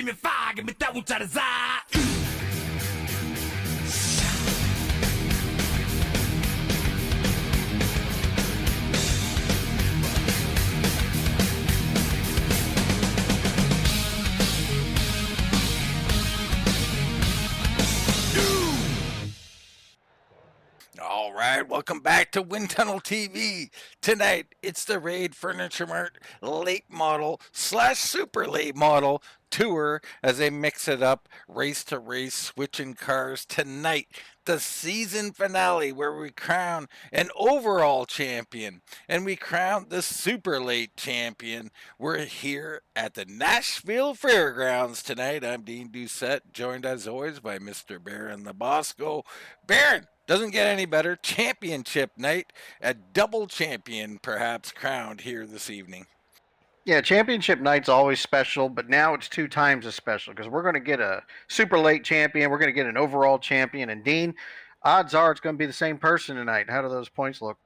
me fire, give me that one to the side. All right, welcome back to Wind Tunnel TV. Tonight, it's the Raid Furniture Mart late model / super late model tour as they mix it up, race to race, switching cars. Tonight, the season finale where we crown an overall champion and we crown the super late champion. We're here at the Nashville Fairgrounds tonight. I'm Dean Doucette, joined as always by Mr. Baron Labosco. Baron, doesn't get any better. Championship night, a double champion perhaps crowned here this evening. Yeah, championship night's always special, but now it's 2 times as special because we're going to get a super late champion. We're going to get an overall champion. And Dean, odds are it's going to be the same person tonight. How do those points look?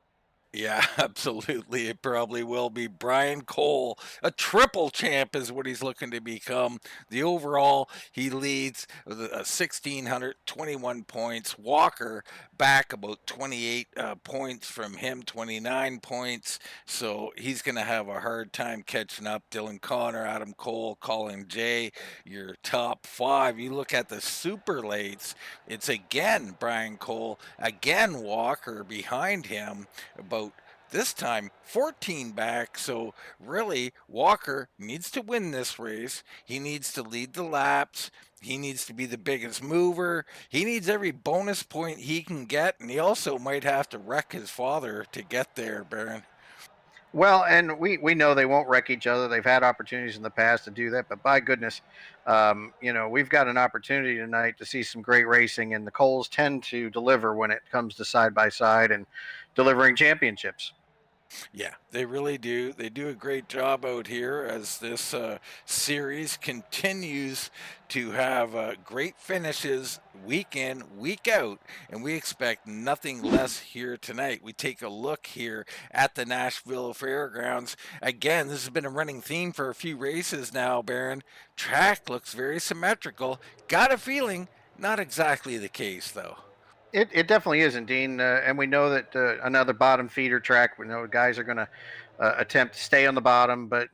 Yeah, absolutely. It probably will be Brian Cole. A triple champ is what he's looking to become. The overall, he leads 1,621 points. Walker back about 28 points from him, 29 points. So he's going to have a hard time catching up. Dylan Connor, Adam Cole, Colin J, your top 5. You look at the super lates, it's again Brian Cole, again Walker behind him, about this time 14 back. So really, Walker needs to win this race. He needs to lead the laps. He needs to be the biggest mover. He needs every bonus point he can get, and he also might have to wreck his father to get there, Baron. Well, and we know they won't wreck each other. They've had opportunities in the past to do that, but by goodness, we've got an opportunity tonight to see some great racing, and the Coles tend to deliver when it comes to side-by-side and delivering championships. Yeah, they really do. They do a great job out here as this series continues to have great finishes week in, week out, and we expect nothing less here tonight. We take a look here at the Nashville Fairgrounds. Again, this has been a running theme for a few races now, Baron. Track looks very symmetrical. Got a feeling, not exactly the case, though. It definitely isn't, Dean, and we know that another bottom feeder track. We know guys are going to attempt to stay on the bottom, but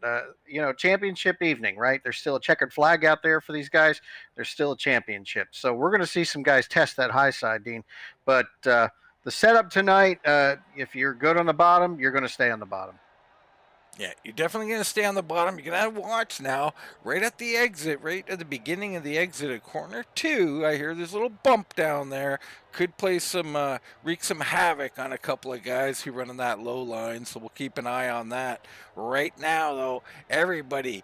championship evening, right? There's still a checkered flag out there for these guys. There's still a championship, so we're going to see some guys test that high side, Dean. But the setup tonight, if you're good on the bottom, you're going to stay on the bottom. Yeah, you're definitely going to stay on the bottom. You're going to watch now, right at the exit, right at the beginning of the exit at corner 2. I hear there's a little bump down there. Could play wreak some havoc on a couple of guys who run in that low line, so we'll keep an eye on that. Right now, though, everybody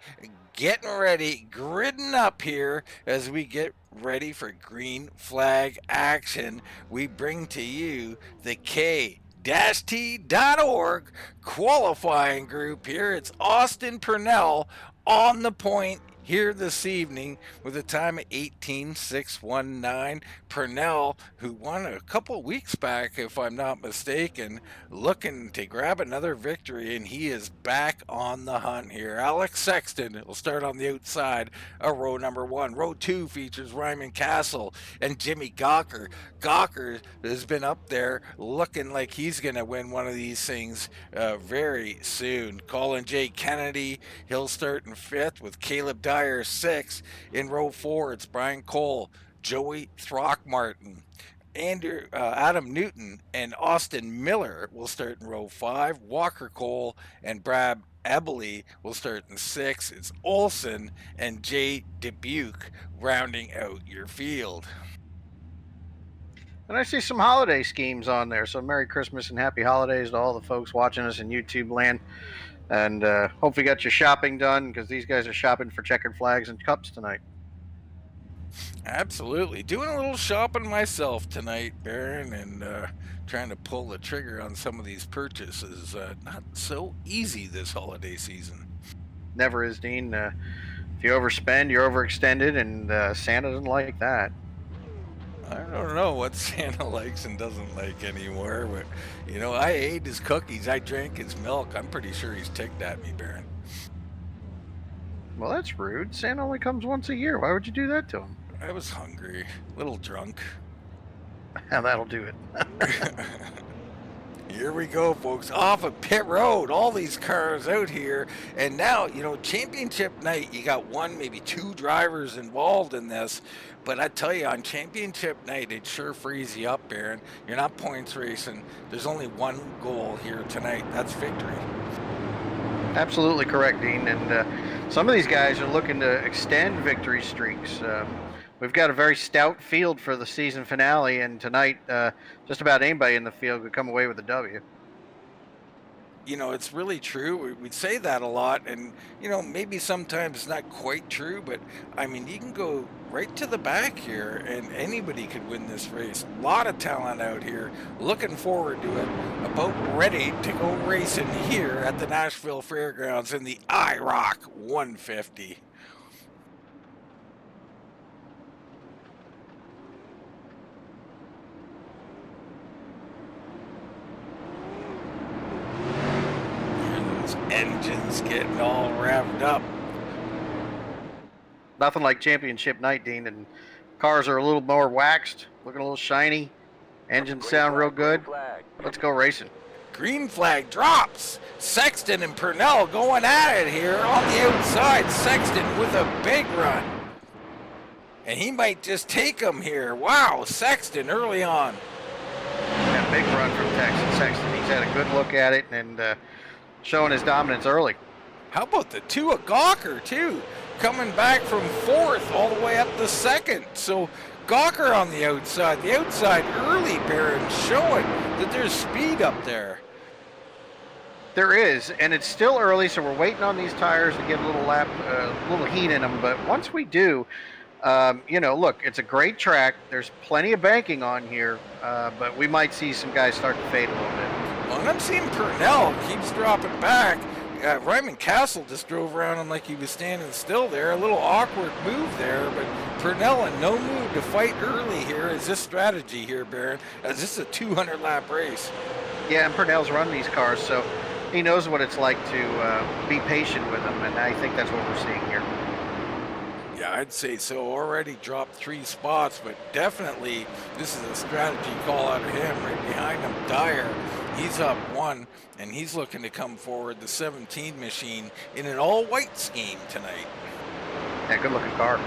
getting ready, gridding up here as we get ready for green flag action. We bring to you the T.org qualifying group here. It's Austin Purnell on the point here this evening with a time of 18.619. Purnell, who won a couple weeks back, if I'm not mistaken, looking to grab another victory, and he is back on the hunt here. Alex Sexton will start on the outside of row number 1. Row 2 features Ryman Castle and Jimmy Gawker. Gawker has been up there looking like he's going to win one of these things very soon. Colin J. Kennedy, he'll start in 5th with Caleb Dyer 6th. In row 4, it's Brian Cole, Joey Throckmorton, Adam Newton, and Austin Miller will start in row 5. Walker Cole and Brad Ebley will start in 6. It's Olson and Jay Dubuque rounding out your field. And I see some holiday schemes on there. So Merry Christmas and Happy Holidays to all the folks watching us in YouTube land. And hope you got your shopping done, because these guys are shopping for checkered flags and cups tonight. Absolutely. Doing a little shopping myself tonight, Baron, and trying to pull the trigger on some of these purchases. Not so easy this holiday season. Never is, Dean. If you overspend, you're overextended, and Santa doesn't like that. I don't know what Santa likes and doesn't like anymore, but, I ate his cookies. I drank his milk. I'm pretty sure he's ticked at me, Baron. Well, that's rude. Santa only comes once a year. Why would you do that to him? I was hungry, a little drunk. That'll do it. Here we go, folks, off of pit road. All these cars out here. And now, you know, championship night, you got one, maybe two drivers involved in this. But I tell you, on championship night, it sure frees you up, Baron. You're not points racing. There's only one goal here tonight. That's victory. Absolutely correct, Dean. And some of these guys are looking to extend victory streaks. We've got a very stout field for the season finale, and tonight, just about anybody in the field could come away with a W. You know, it's really true. We'd say that a lot, and, you know, maybe sometimes it's not quite true, but, I mean, you can go right to the back here, and anybody could win this race. A lot of talent out here. Looking forward to it. About ready to go racing here at the Nashville Fairgrounds in the Iroc 150. Engines getting all revved up. Nothing like championship night, Dean, and cars are a little more waxed, looking a little shiny. Engines sound real good. Let's go racing. Green flag drops. Sexton and Purnell going at it here on the outside. Sexton with a big run. And he might just take him here. Wow, Sexton early on. Yeah, big run from Texas Sexton. He's had a good look at it and showing his dominance early. How about the two of Gawker, too? Coming back from fourth all the way up to second. So Gawker on the outside. The outside early, Baron, showing that there's speed up there. There is, and it's still early, so we're waiting on these tires to get a little heat in them. But once we do, you know, look, it's a great track. There's plenty of banking on here, but we might see some guys start to fade a little bit. Well, I'm seeing Purnell keeps dropping back. Ryman Castle just drove around him like he was standing still there. A little awkward move there, but Purnell in no mood to fight early here. Is this strategy here, Baron? Is this a 200-lap race? Yeah, and Purnell's run these cars, so he knows what it's like to be patient with them, and I think that's what we're seeing here. Yeah, I'd say so. Already dropped 3 spots, but definitely this is a strategy call out of him. Right behind him, Dyer. He's up 1, and he's looking to come forward, the 17 machine, in an all-white scheme tonight. Yeah, good-looking car.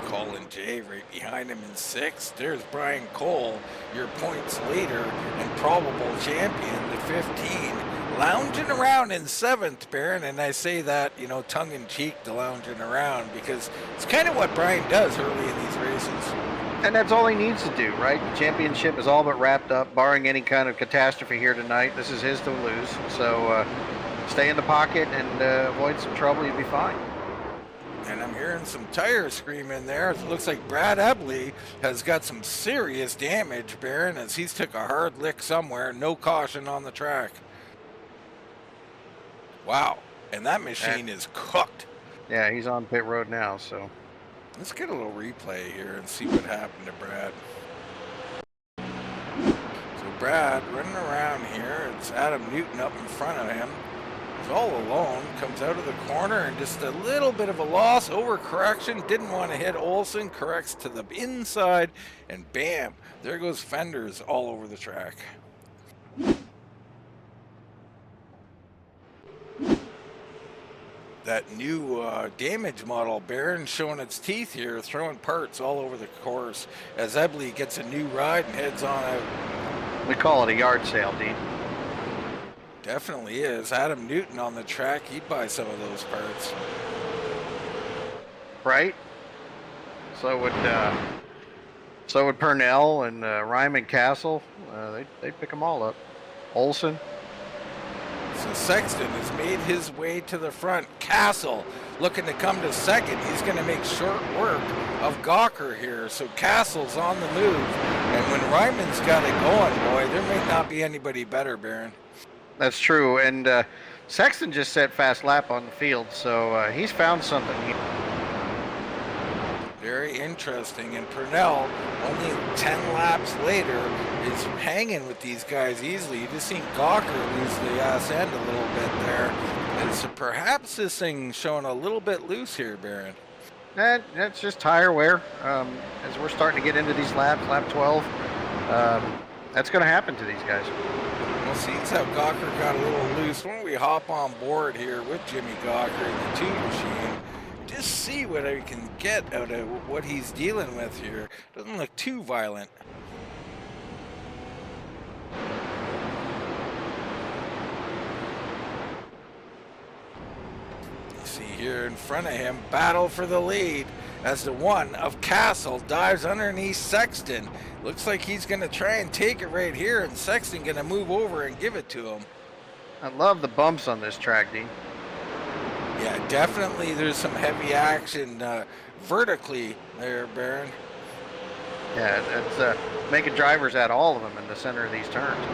Colin J right behind him in 6th. There's Brian Cole, your points leader and probable champion, the 15. Lounging around in 7th, Baron, and I say that, you know, tongue-in-cheek, the lounging around, because it's kind of what Brian does early in these races. And that's all he needs to do, right? The championship is all but wrapped up, barring any kind of catastrophe here tonight. This is his to lose. So stay in the pocket and avoid some trouble. You'll be fine. And I'm hearing some tire screaming there. It looks like Brad Ebley has got some serious damage, Baron, as he's took a hard lick somewhere. No caution on the track. Wow. And that machine is cooked. Yeah, he's on pit road now, so... Let's get a little replay here and see what happened to Brad. So Brad running around here. It's Adam Newton up in front of him. He's all alone. Comes out of the corner and just a little bit of a loss. Overcorrection. Didn't want to hit Olsen. Corrects to the inside. And bam. There goes fenders all over the track. That new damage model, Baron, showing its teeth here, throwing parts all over the course as Ebley gets a new ride and heads on out. We call it a yard sale, Dean. Definitely is. Adam Newton on the track, he'd buy some of those parts. Right? So would Purnell and Ryman Castle. They'd pick them all up. Olsen. So Sexton has made his way to the front. Castle looking to come to second. He's going to make short work of Gawker here. So Castle's on the move. And when Ryman's got it going, boy, there may not be anybody better, Baron. That's true. And Sexton just set fast lap on the field. So he's found something here. Very interesting. And Purnell, only 10 laps later, is hanging with these guys easily. You just seen Gawker lose the ass end a little bit there. So perhaps this thing's showing a little bit loose here, Baron. And that's just tire wear. As we're starting to get into these laps, lap 12, that's going to happen to these guys. Well, seems how Gawker got a little loose. Why don't we hop on board here with Jimmy Gawker in the tune machine? Just see what I can get out of what he's dealing with here. Doesn't look too violent. You see here in front of him, battle for the lead as the one of Castle dives underneath Sexton. Looks like he's going to try and take it right here, and Sexton going to move over and give it to him. I love the bumps on this track, Dean. Yeah, definitely there's some heavy action vertically there, Baron. Yeah, it's making drivers out of all of them in the center of these turns.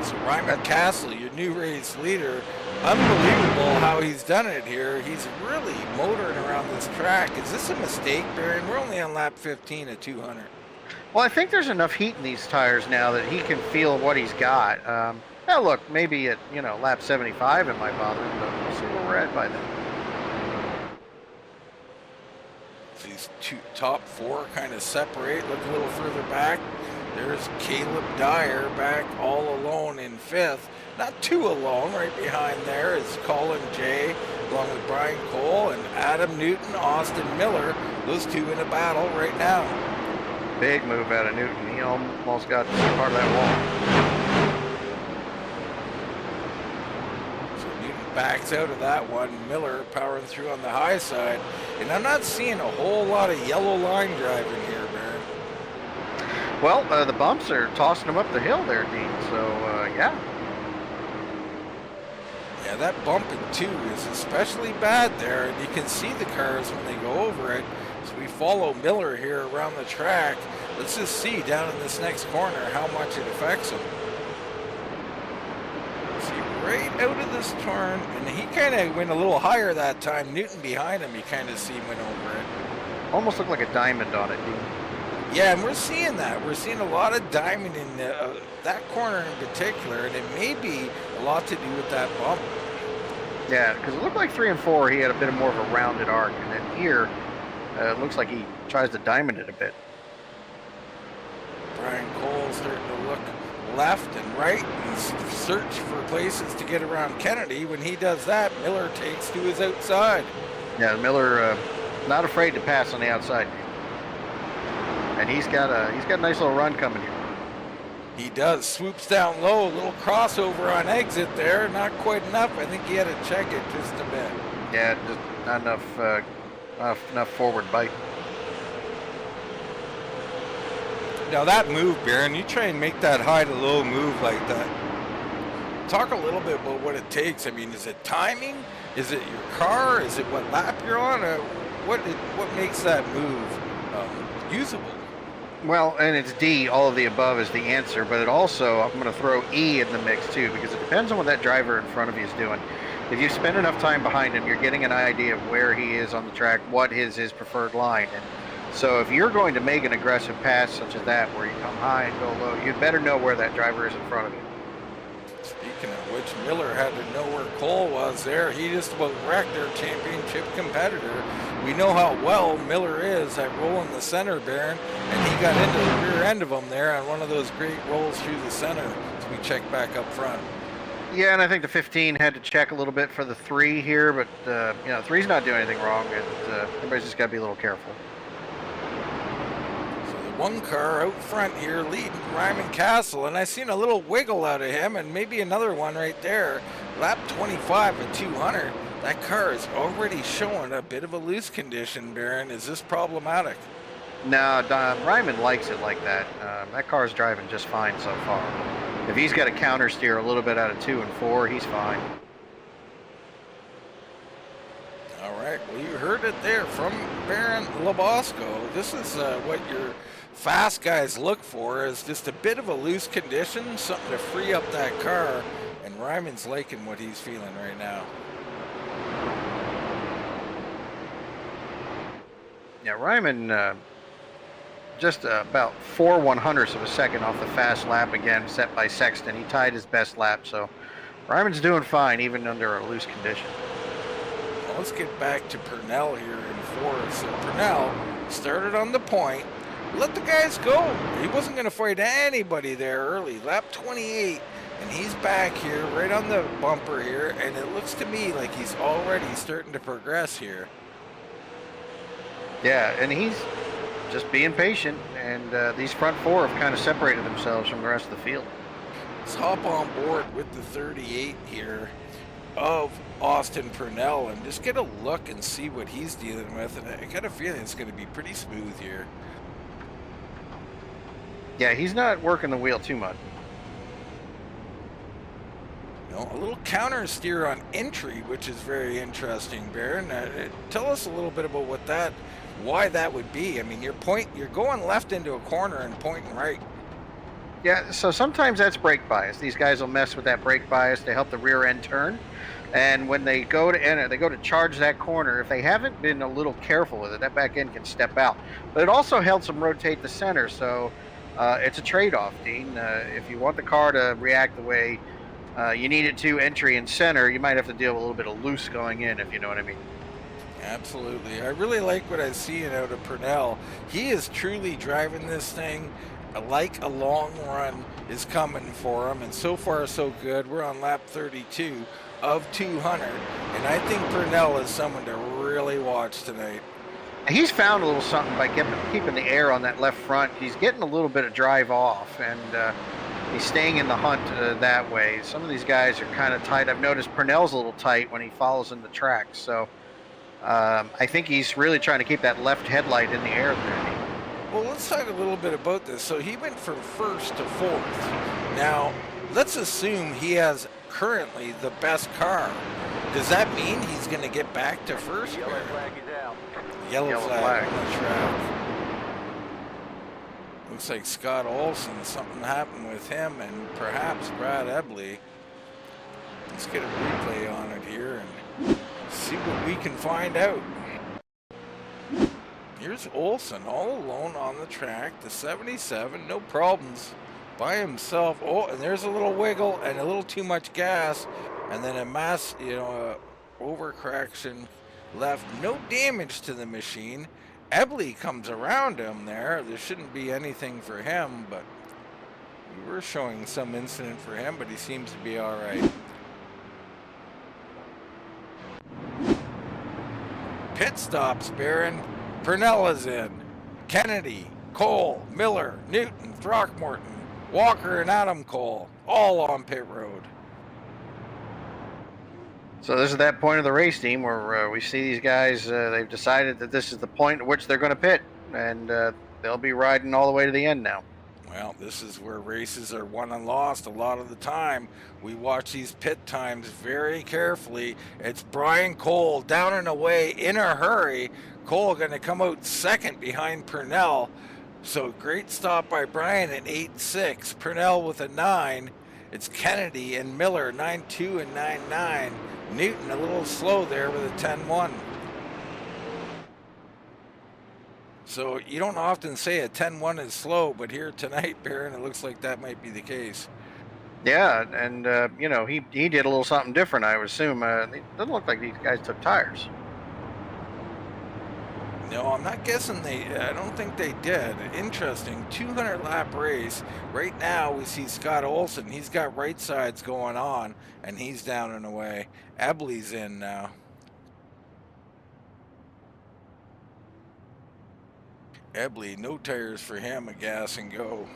So Ryman Castle, your new race leader, unbelievable how he's done it here. He's really motoring around this track. Is this a mistake, Baron? We're only on lap 15 at 200. Well, I think there's enough heat in these tires now that he can feel what he's got. Now look, maybe at lap 75 it might bother him, but we'll see where we're at by then. These top four kind of separate. Look a little further back. There's Caleb Dyer back all alone in fifth. Not too alone. Right behind there is Colin Jay, along with Brian Cole and Adam Newton, Austin Miller. Those two in a battle right now. Big move out of Newton. He almost got part of that wall. Backs out of that one. Miller powering through on the high side. And I'm not seeing a whole lot of yellow line driving here, Baron. Well, the bumps are tossing them up the hill there, Dean. So, yeah. Yeah, that bump in two is especially bad there. And you can see the cars when they go over it. So we follow Miller here around the track. Let's just see down in this next corner how much it affects him. Right out of this turn, and he kind of went a little higher that time. Newton behind him, you kind of see went over it. Almost looked like a diamond on it, Dean. Yeah, and we're seeing that. We're seeing a lot of diamond in that corner in particular, and it may be a lot to do with that bump. Yeah, because it looked like 3 and 4, he had a bit more of a rounded arc, and then here, it looks like he tries to diamond it a bit. Brian Cole starting to look left and right and search for places to get around Kennedy. When he does that, Miller takes to his outside. Yeah, Miller not afraid to pass on the outside, and he's got a nice little run coming here. He does. Swoops down low, a little crossover on exit there. Not quite enough. I think he had to check it just a bit. Yeah, just not enough forward bite. Now that move, Baron, you try and make that high to low move like that. Talk a little bit about what it takes. I mean, is it timing? Is it your car? Is it what lap you're on? What makes that move usable? Well, and it's D, all of the above is the answer, but it also, I'm going to throw E in the mix too, because it depends on what that driver in front of you is doing. If you spend enough time behind him, you're getting an idea of where he is on the track, what is his preferred line. And so if you're going to make an aggressive pass such as that, where you come high and go low, you'd better know where that driver is in front of you. Speaking of which, Miller had to know where Cole was there. He just about wrecked their championship competitor. We know how well Miller is at rolling the center, Baron, and he got into the rear end of him there on one of those great rolls through the center as we check back up front. Yeah, and I think the 15 had to check a little bit for the 3 here, but 3's not doing anything wrong, and everybody's just got to be a little careful. One car out front here leading Ryman Castle, and I seen a little wiggle out of him, and maybe another one right there. Lap 25 at 200. That car is already showing a bit of a loose condition, Baron. Is this problematic? No, Ryman likes it like that. That car's driving just fine so far. If he's got to counter steer a little bit out of 2 and 4, he's fine. All right, well, you heard it there from Baron Labosco. This is what your fast guys look for, is just a bit of a loose condition, something to free up that car, and Ryman's liking what he's feeling right now. Yeah, Ryman just about 4/100ths of a second off the fast lap again, set by Sexton. He tied his best lap, so Ryman's doing fine, even under a loose condition. Well, let's get back to Purnell here in fourth. So Purnell started on the point, let the guys go. He wasn't going to fight anybody there early. Lap 28, and he's back here right on the bumper here, and it looks to me like he's already starting to progress here. Yeah, and he's just being patient, and these front four have kind of separated themselves from the rest of the field. Let's hop on board with the 38 here of Austin Purnell and just get a look and see what he's dealing with. And I got a feeling it's going to be pretty smooth here. Yeah, he's not working the wheel too much. You know, a little counter steer on entry, which is very interesting, Baron. Tell us a little bit about why that would be. I mean, you're going left into a corner and pointing right. Yeah, so sometimes that's brake bias. These guys will mess with that brake bias to help the rear end turn. And when they go to enter, they go to charge that corner. If they haven't been a little careful with it, that back end can step out. But it also helps them rotate the center. So it's a trade-off, Dean. If you want the car to react the way you need it to, entry and center, you might have to deal with a little bit of loose going in, if you know what I mean. Absolutely. I really like what I see out of Purnell. He is truly driving this thing like a long run is coming for him, and so far so good. We're on lap 32 of 200, and I think Purnell is someone to really watch tonight. He's found a little something by keeping the air on that left front. He's getting a little bit of drive off, and he's staying in the hunt that way. Some of these guys are kind of tight. I've noticed Purnell's a little tight when he follows in the track, so I think he's really trying to keep that left headlight in the air there. Well, let's talk a little bit about this. So he went from first to fourth. Now, let's assume he has currently the best car. Does that mean he's going to get back to first? Yellow flag is out. Yellow flag on the track. Looks like Scott Olson, something happened with him and perhaps Brad Ebley. Let's get a replay on it here and see what we can find out. Here's Olson all alone on the track, the 77, no problems, by himself. Oh, and there's a little wiggle and a little too much gas, and then a mass, overcorrection left. No damage to the machine. Ebley comes around him there. There shouldn't be anything for him, but we were showing some incident for him, but he seems to be all right. Pit stops, Baron. Purnell is in. Kennedy, Cole, Miller, Newton, Throckmorton, Walker, and Adam Cole, all on pit road. So this is that point of the race, team, where we see these guys, they've decided that this is the point at which they're going to pit, and they'll be riding all the way to the end now. Well, this is where races are won and lost a lot of the time. We watch these pit times very carefully. It's Brian Cole down and away in a hurry. Cole going to come out second behind Purnell. So great stop by Brian at 8.6. Purnell with a 9. It's Kennedy and Miller 9.2 and 9.9. Newton a little slow there with a 10.1. So you don't often say a 10.1 is slow, but here tonight, Baron, it looks like that might be the case. Yeah, and he did a little something different, I would assume. It doesn't look like these guys took tires. No, I'm not guessing I don't think they did. Interesting, 200 lap race. Right now we see Scott Olson. He's got right sides going on, and he's down and away. Ebley's in now. Ebley, no tires for him, a gas and go.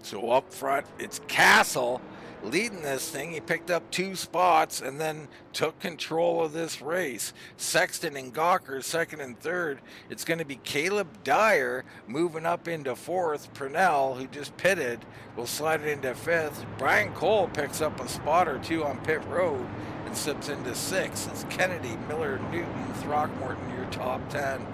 So up front, it's Castle leading this thing. He picked up 2 spots and then took control of this race. Sexton and Gawker second and third. It's going to be Caleb Dyer moving up into fourth. Purnell, who just pitted, will slide it into fifth. Brian Cole picks up a spot or 2 on pit road and slips into 6th. It's Kennedy, Miller, Newton, Throckmorton, your top 10.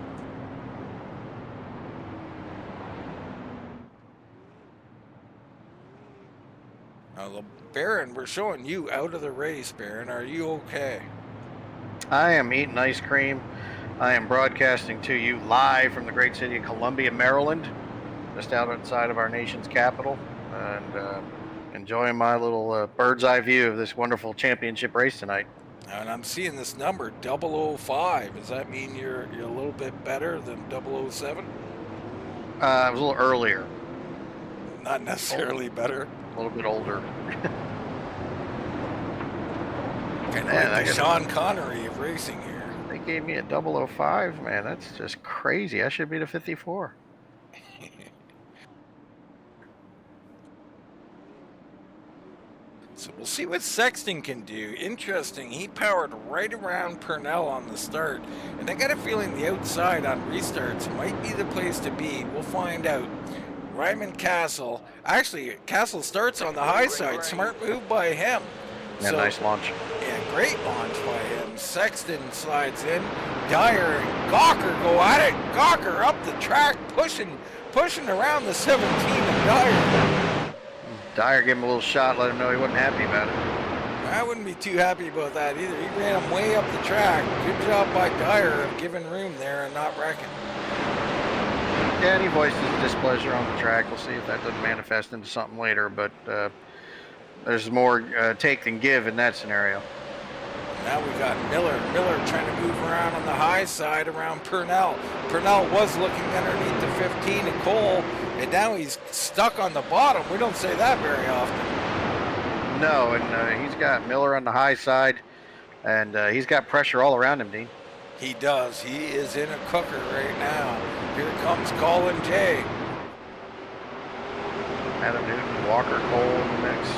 Now, Baron, we're showing you out of the race, Baron. Are you okay? I am eating ice cream. I am broadcasting to you live from the great city of Columbia, Maryland. just outside of our nation's capital, and enjoying my little bird's eye view of this wonderful championship race tonight. And I'm seeing this number 005. Does that mean you're a little bit better than 007? It was a little earlier. Not necessarily better. A little bit older. Kind of like the Sean Connery of racing here. They gave me a 005, man. That's just crazy. I should be the 54. So we'll see what Sexton can do. Interesting, he powered right around Purnell on the start, and I got a feeling the outside on restarts might be the place to be. We'll find out. Ryman Castle, actually Castle starts on the high side. Smart move by him. Yeah, so, nice launch. Yeah, great launch by him. Sexton slides in. Dyer and Gawker go at it. Gawker up the track, pushing around the 17 of Dyer. Dyer gave him a little shot, let him know he wasn't happy about it. I wouldn't be too happy about that either. He ran him way up the track. Good job by Dyer of giving room there and not wrecking. Yeah, and he voiced his displeasure on the track. We'll see if that doesn't manifest into something later, but there's more take than give in that scenario. Now we got Miller. Miller trying to move around on the high side around Purnell. Purnell was looking underneath the 15 and Cole, and now he's stuck on the bottom. We don't say that very often. No, and he's got Miller on the high side, and he's got pressure all around him, Dean. He does. He is in a cooker right now. Here comes Colin J. Adam Newton, Walker, Cole in the mix.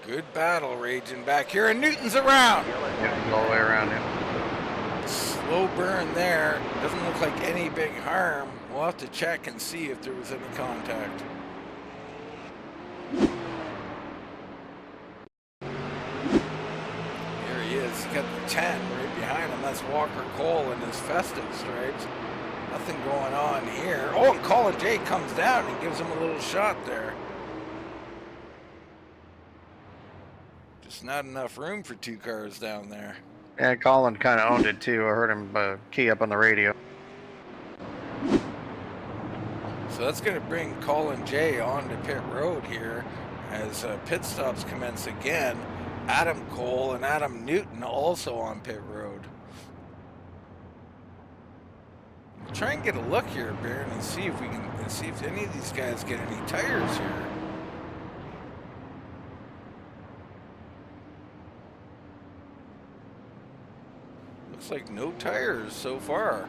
Good battle raging back here, and Newton's around. Newton's all the way around him. Slow burn there. Doesn't look like any big harm. We'll have to check and see if there was any contact. Here he is. He's got the 10 right behind him. That's Walker Cole in his festive stripes. Nothing going on here. Oh, and Colin J comes down and gives him a little shot there. Just not enough room for two cars down there. Yeah, Colin kind of owned it too. I heard him key up on the radio. So that's going to bring Colin J onto pit road here as pit stops commence again. Adam Cole and Adam Newton also on pit road. We'll try and get a look here, Baron, and see if we can see if any of these guys get any tires here. Looks like no tires so far.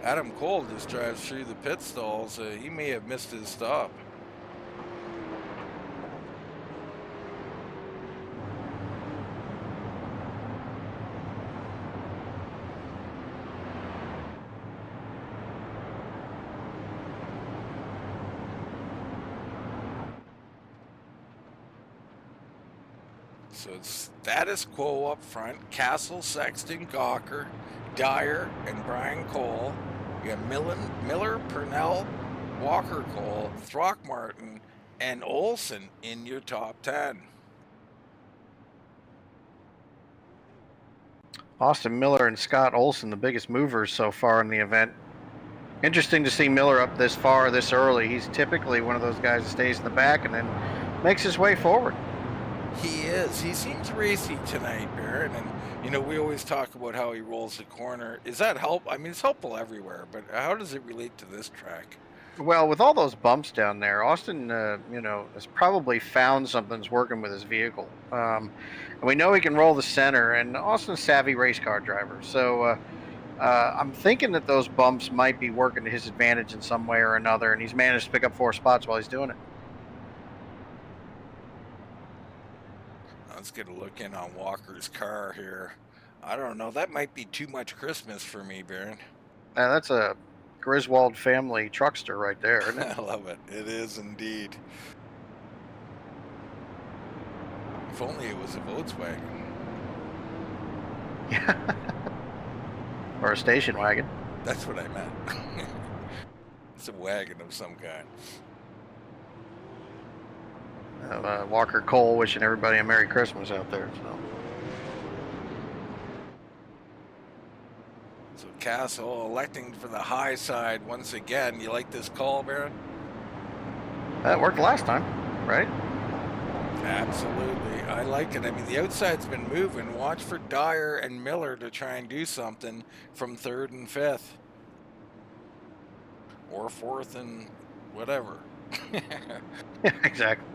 Adam Cole just drives through the pit stalls. He may have missed his stop. So it's status quo up front. Castle, Sexton, Gawker, Dyer, and Brian Cole. You have Miller, Purnell, Walker Cole, Throckmorton, and Olsen in your top 10. Austin Miller and Scott Olsen, the biggest movers so far in the event. Interesting to see Miller up this far this early. He's typically one of those guys that stays in the back and then makes his way forward. He is. He seems racy tonight, Baron. And, you know, we always talk about how he rolls the corner. Is that help? I mean, it's helpful everywhere, but how does it relate to this track? Well, with all those bumps down there, Austin, you know, has probably found something's working with his vehicle. And we know he can roll the center, and Austin's a savvy race car driver. So I'm thinking that those bumps might be working to his advantage in some way or another, and he's managed to pick up 4 spots while he's doing it. Let's get a look in on Walker's car here. I don't know. That might be too much Christmas for me, Baron. That's a Griswold family truckster right there, isn't it? I love it. It is indeed. If only it was a Volkswagen. Yeah. Or a station wagon. That's what I meant. It's a wagon of some kind. Walker Cole wishing everybody a Merry Christmas out there. So Castle electing for the high side once again. You like this call, Baron? That worked last time, right? Absolutely. I like it. I mean, the outside's been moving. Watch for Dyer and Miller to try and do something from 3rd and 5th. Or 4th and whatever. Exactly.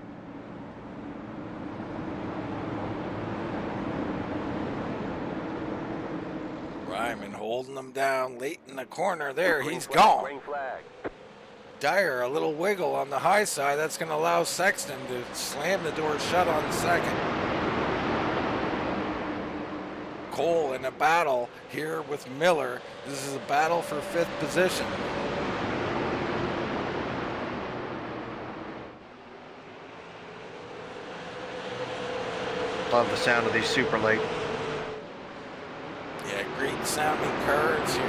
Ryman holding them down late in the corner there. He's gone. Dyer, a little wiggle on the high side. That's going to allow Sexton to slam the door shut on 2nd. Cole in a battle here with Miller. This is a battle for 5th position. Love the sound of these super late. Yeah, great sounding cars here.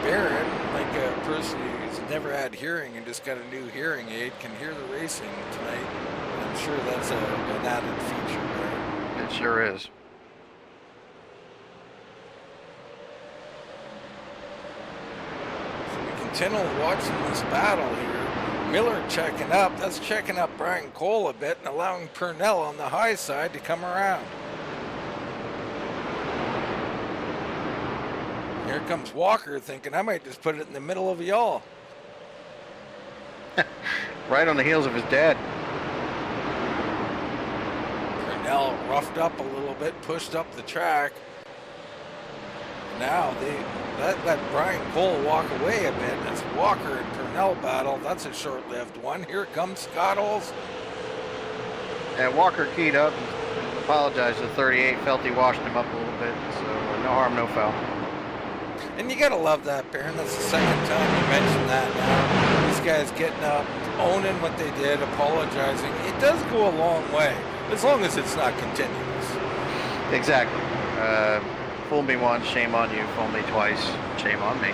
Baron, like a person who's never had hearing and just got a new hearing aid, can hear the racing tonight. And I'm sure that's an added feature there. It sure is. So we continue watching this battle here. Miller checking up. That's checking up Brian Cole a bit and allowing Purnell on the high side to come around. Here comes Walker thinking, I might just put it in the middle of y'all. Right on the heels of his dad. Purnell roughed up a little bit, pushed up the track. Now they let Brian Cole walk away a bit. It's Walker and Purnell battle. That's a short-lived one. Here comes Scott Olson. And Walker keyed up and apologized to 38. Felt he washed him up a little bit. So no harm, no foul. And you gotta love that, Baron. That's the second time you mentioned that now. These guys getting up, owning what they did, apologizing. It does go a long way, as long as it's not continuous. Exactly. Fool me once, shame on you. Fool me twice, shame on me.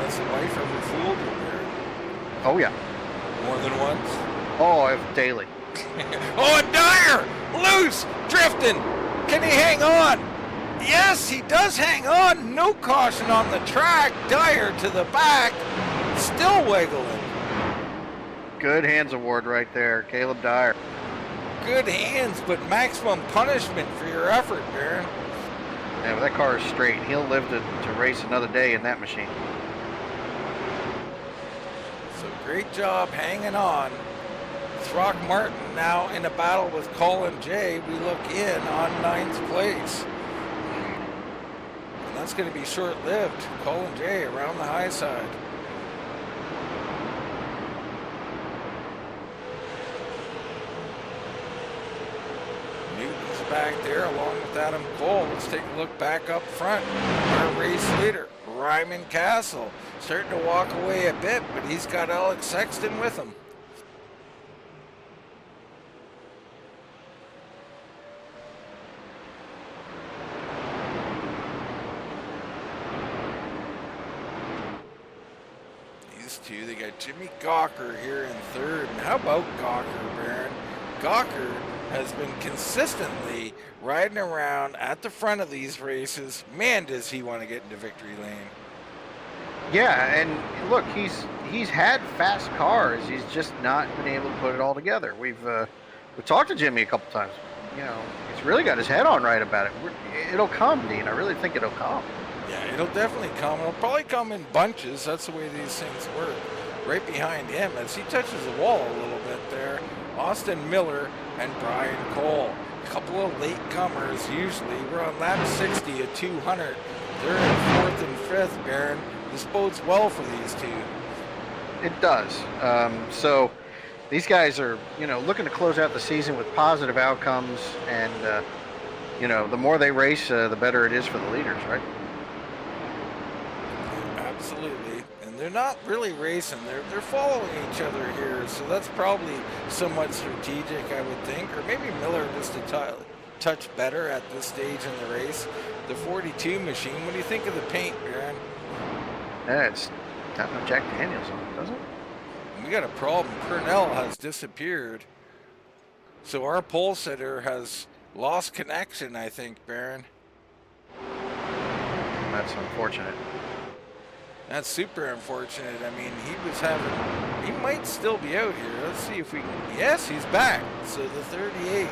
Has the wife ever fooled you, Baron? Oh, yeah. More than once? Oh, daily. Oh, and Dyer! Loose! Drifting! Can he hang on? Yes, he does hang on. No caution on the track. Dyer to the back. Still wiggling. Good hands award right there. Caleb Dyer. Good hands, but maximum punishment for your effort, Baron. Yeah, but that car is straight. He'll live to race another day in that machine. So great job hanging on. Throckmorton now in a battle with Colin J. We look in on 9th place. And that's going to be short-lived. Colin J. around the high side. Newton's back there along with Adam Cole. Let's take a look back up front. Our race leader, Ryman Castle, starting to walk away a bit, but he's got Alex Sexton with him. They got Jimmy Gawker here in 3rd. And how about Gawker, Baron? Gawker has been consistently riding around at the front of these races. Man, does he want to get into victory lane. Yeah, and look, he's had fast cars. He's just not been able to put it all together. We've talked to Jimmy a couple times. You know, he's really got his head on right about it. It'll come, Dean. I really think it'll come. Yeah, it'll definitely come. It'll probably come in bunches. That's the way these things work. Right behind him, as he touches the wall a little bit there, Austin Miller and Brian Cole. A couple of late comers usually. We're on lap 60 at 200. They're in 4th and 5th, Baron. This bodes well for these two. It does. So these guys are, looking to close out the season with positive outcomes, and the more they race, the better it is for the leaders, right? Absolutely. And they're not really racing. They're following each other here, so that's probably somewhat strategic, I would think. Or maybe Miller just a touch better at this stage in the race. The 42 machine, what do you think of the paint, Baron? Yeah, it's got no Jack Daniels on it, doesn't it? We got a problem. Purnell has disappeared. So our pole sitter has lost connection, I think, Baron. That's unfortunate. That's super unfortunate. I mean, he might still be out here. Let's see if we can, yes, he's back. So the 38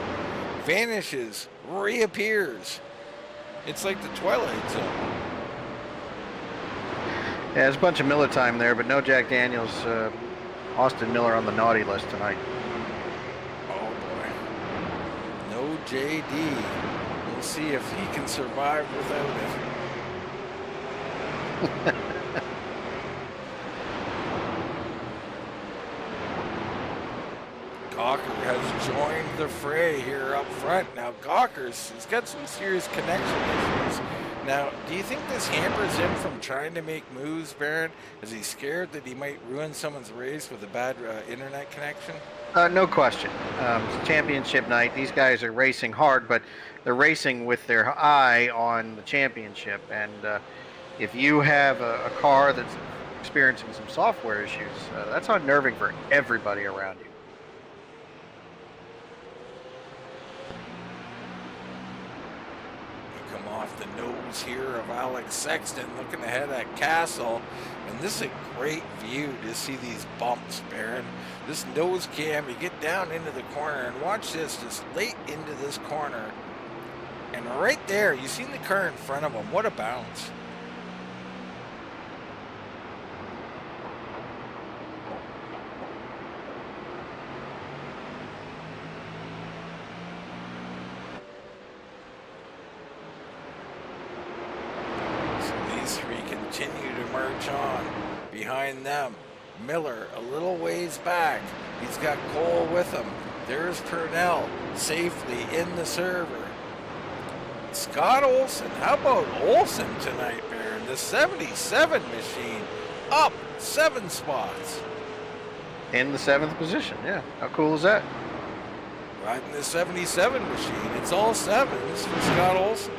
vanishes, reappears. It's like the Twilight Zone. Yeah, there's a bunch of Miller time there, but no Jack Daniels. Austin Miller on the naughty list tonight. Oh boy. No JD. We'll see if he can survive without it. Gawker has joined the fray here up front. Now Gawker's has got some serious connection issues. Now, do you think this hampers him from trying to make moves, Baron? Is he scared that he might ruin someone's race with a bad internet connection? No question. It's championship night. These guys are racing hard, but they're racing with their eye on the championship. And if you have a car that's experiencing some software issues, that's unnerving for everybody around you. Off the nose here of Alex Sexton, looking ahead at Castle, and this is a great view to see these bumps, Baron. This nose cam, you get down into the corner and watch this, just late into this corner, and right there, you seen the car in front of him. What a bounce. Continue to march on. Behind them, Miller a little ways back. He's got Cole with him. There's Purnell safely in the server. Scott Olson. How about Olson tonight, Baron? The 77 machine up 7 spots. In the 7th position, yeah. How cool is that? Riding the 77 machine. It's all 7s for Scott Olson.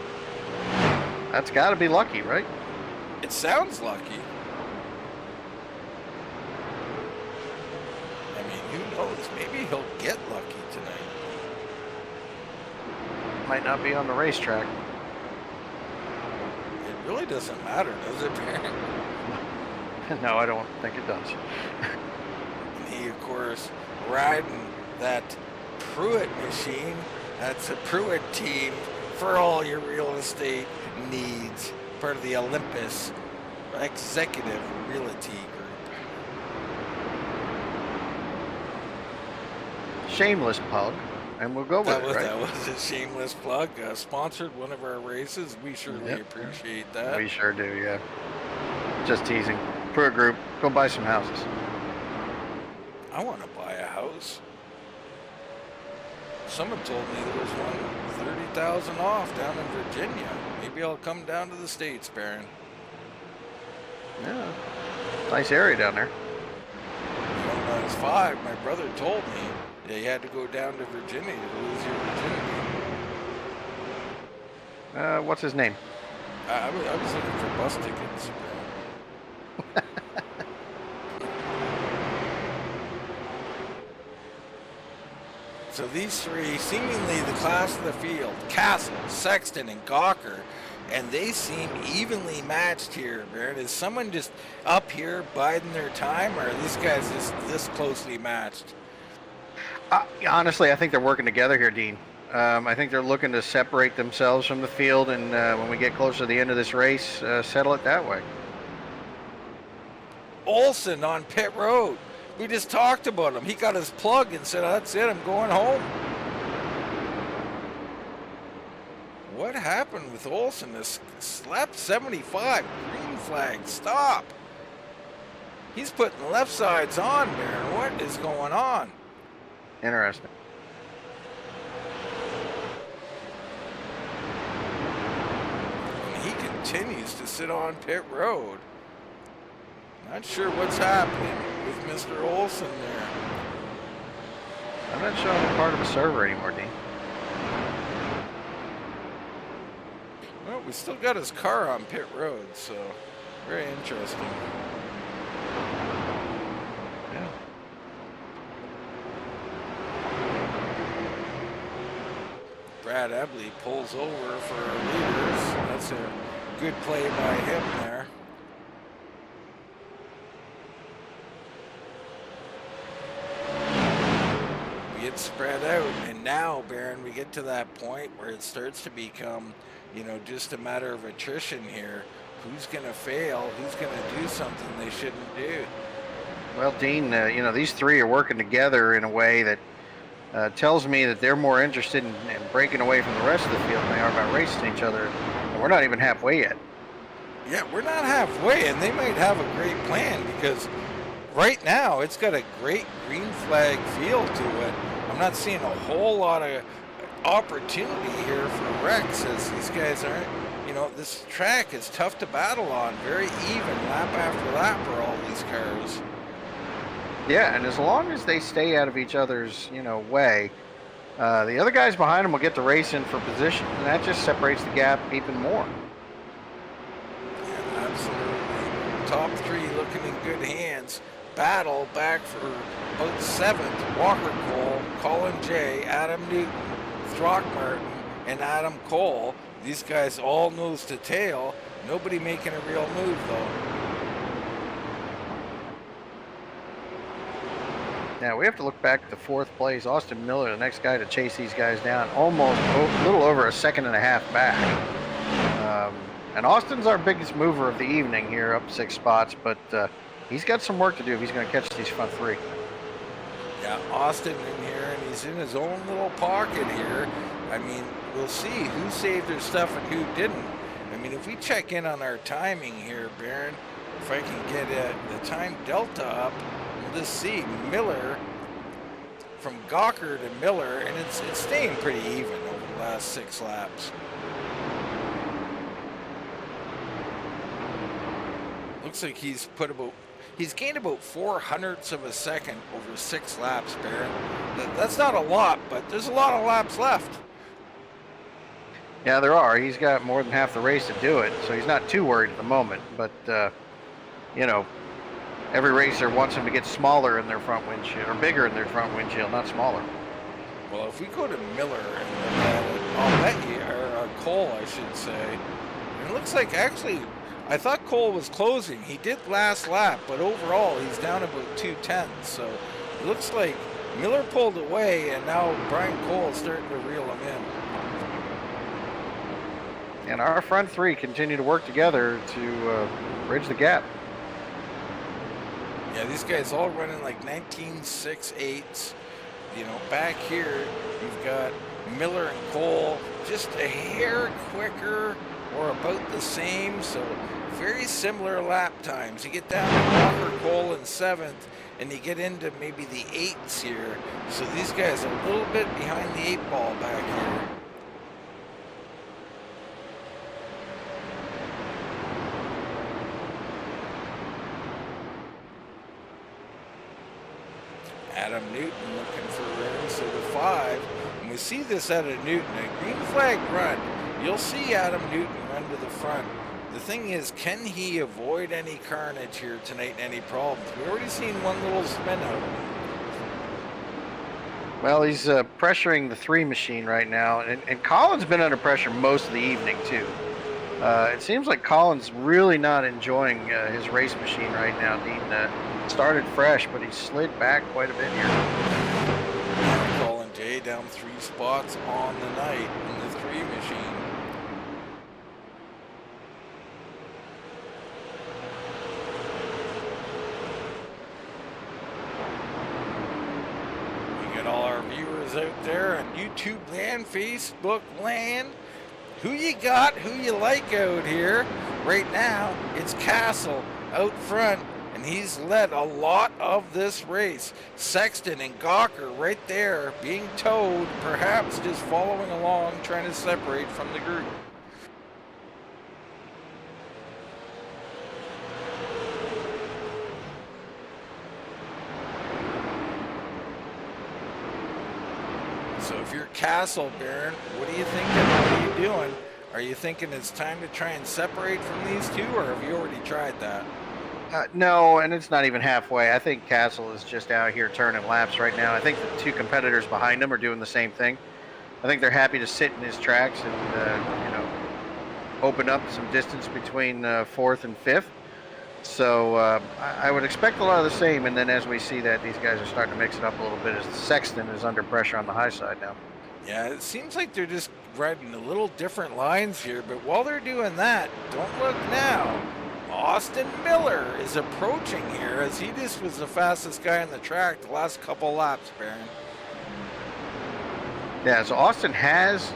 That's got to be lucky, right? It sounds lucky. I mean, who knows? Maybe he'll get lucky tonight. Might not be on the racetrack. It really doesn't matter, does it, Baron? No, I don't think it does. And he, of course, riding that Pruitt machine. That's a Pruitt team for all your real estate needs. Part of the Olympus Executive Realty Group. Shameless plug, and we'll go with it, right? That was a shameless plug. Sponsored one of our races. We surely appreciate that. We sure do, yeah. Just teasing. Pruitt Group, go buy some houses. I want to buy a house. Someone told me there was one 30,000 off down in Virginia. Maybe I'll come down to the States, Baron. Yeah, nice area down there. When I was 5, my brother told me that you had to go down to Virginia to lose your virginity. What's his name? I was looking for bus tickets. So these three, seemingly the class of the field, Castle, Sexton, and Gawker, and they seem evenly matched here, Baron. Is someone just up here biding their time, or are these guys just this closely matched? Honestly, I think they're working together here, Dean. I think they're looking to separate themselves from the field, and when we get closer to the end of this race, settle it that way. Olson on pit road. We just talked about him. He got his plug and said, that's it, I'm going home. What happened with Olson? This slap 75, green flag, stop. He's putting the left sides on, Baron. What is going on? Interesting. And he continues to sit on pit road. Not sure what's happening with Mr. Olson there. I'm not showing him part of a server anymore, Dean. Well, we still got his car on pit road, so very interesting. Yeah. Brad Ebley pulls over for our leaders. That's a good play by him there. We get spread out, and now, Baron, we get to that point where it starts to become, you know, just a matter of attrition here. Who's going to fail? Who's going to do something they shouldn't do? Well, Dean, you know, these three are working together in a way that tells me that they're more interested in breaking away from the rest of the field than they are about racing each other. And we're not even halfway yet. Yeah, we're not halfway, and they might have a great plan because right now it's got a great green flag feel to it. I'm not seeing a whole lot of opportunity here for wrecks as these guys aren't. You know, this track is tough to battle on, very even lap after lap for all these cars. Yeah, and as long as they stay out of each other's, you know, way, the other guys behind them will get to race in for position, and that just separates the gap even more. Yeah, absolutely. Top three looking in good hands. Battle back for about seventh. Walker Cole, Colin J, Adam Newton, Throckmorton, and Adam Cole. These guys all nose to tail. Nobody making a real move, though. Now we have to look back at the fourth place. Austin Miller, the next guy to chase these guys down, almost a little over a second and a half back. And Austin's our biggest mover of the evening here, up 6 spots, but he's got some work to do if he's going to catch these front three. Yeah, Austin in here, and he's in his own little pocket here. I mean, we'll see who saved their stuff and who didn't. I mean, if we check in on our timing here, Baron, if I can get the time delta up, we'll just see Miller from Gawker to Miller, and it's staying pretty even over the last 6 laps. Looks like he's gained about 0.04 of a second over 6 laps, Baron. That's not a lot, but there's a lot of laps left. Yeah, there are. He's got more than half the race to do it, so he's not too worried at the moment. But, you know, every racer wants him to get smaller in their front windshield, or bigger in their front windshield, not smaller. Well, if we go to Miller and look at it, I'll bet you, or Cole, I should say. It looks like actually, I thought Cole was closing. He did last lap, but overall he's down about 2/10. So it looks like Miller pulled away, and now Brian Cole is starting to reel him in. And our front three continue to work together to bridge the gap. Yeah, these guys all running like 19.68s. You know, back here you've got Miller and Cole just a hair quicker or about the same, so very similar lap times. You get down to Walker Cole in 7th, and you get into maybe the 8s here. So these guys are a little bit behind the 8 ball back here. Adam Newton looking for runs to the 5. And we see this out of Newton, a green flag run. You'll see Adam Newton run to the front. The thing is, can he avoid any carnage here tonight and any problems? We've already seen one little spin out. Well, he's pressuring the 3 machine right now, and Colin's been under pressure most of the evening, too. It seems like Colin's really not enjoying his race machine right now. Dean started fresh, but he slid back quite a bit here. Colin J down 3 spots on the night in the 3 machine. We got all our viewers out there on YouTube land, Facebook land. Who you got, who you like out here? Right now, it's Castle out front, and he's led a lot of this race. Sexton and Gawker right there being towed, perhaps just following along, trying to separate from the group. So if you're Castle, Baron, what are you thinking? What are you doing? Are you thinking it's time to try and separate from these two, or have you already tried that? No, and it's not even halfway. I think Castle is just out here turning laps right now. I think the 2 competitors behind him are doing the same thing. I think they're happy to sit in his tracks and open up some distance between fourth and fifth. So I would expect a lot of the same. And then as we see that, these guys are starting to mix it up a little bit as Sexton is under pressure on the high side now. Yeah, it seems like they're just riding a little different lines here, but while they're doing that, don't look now. Austin Miller is approaching here as he just was the fastest guy on the track the last couple laps, Baron. Yeah, so Austin has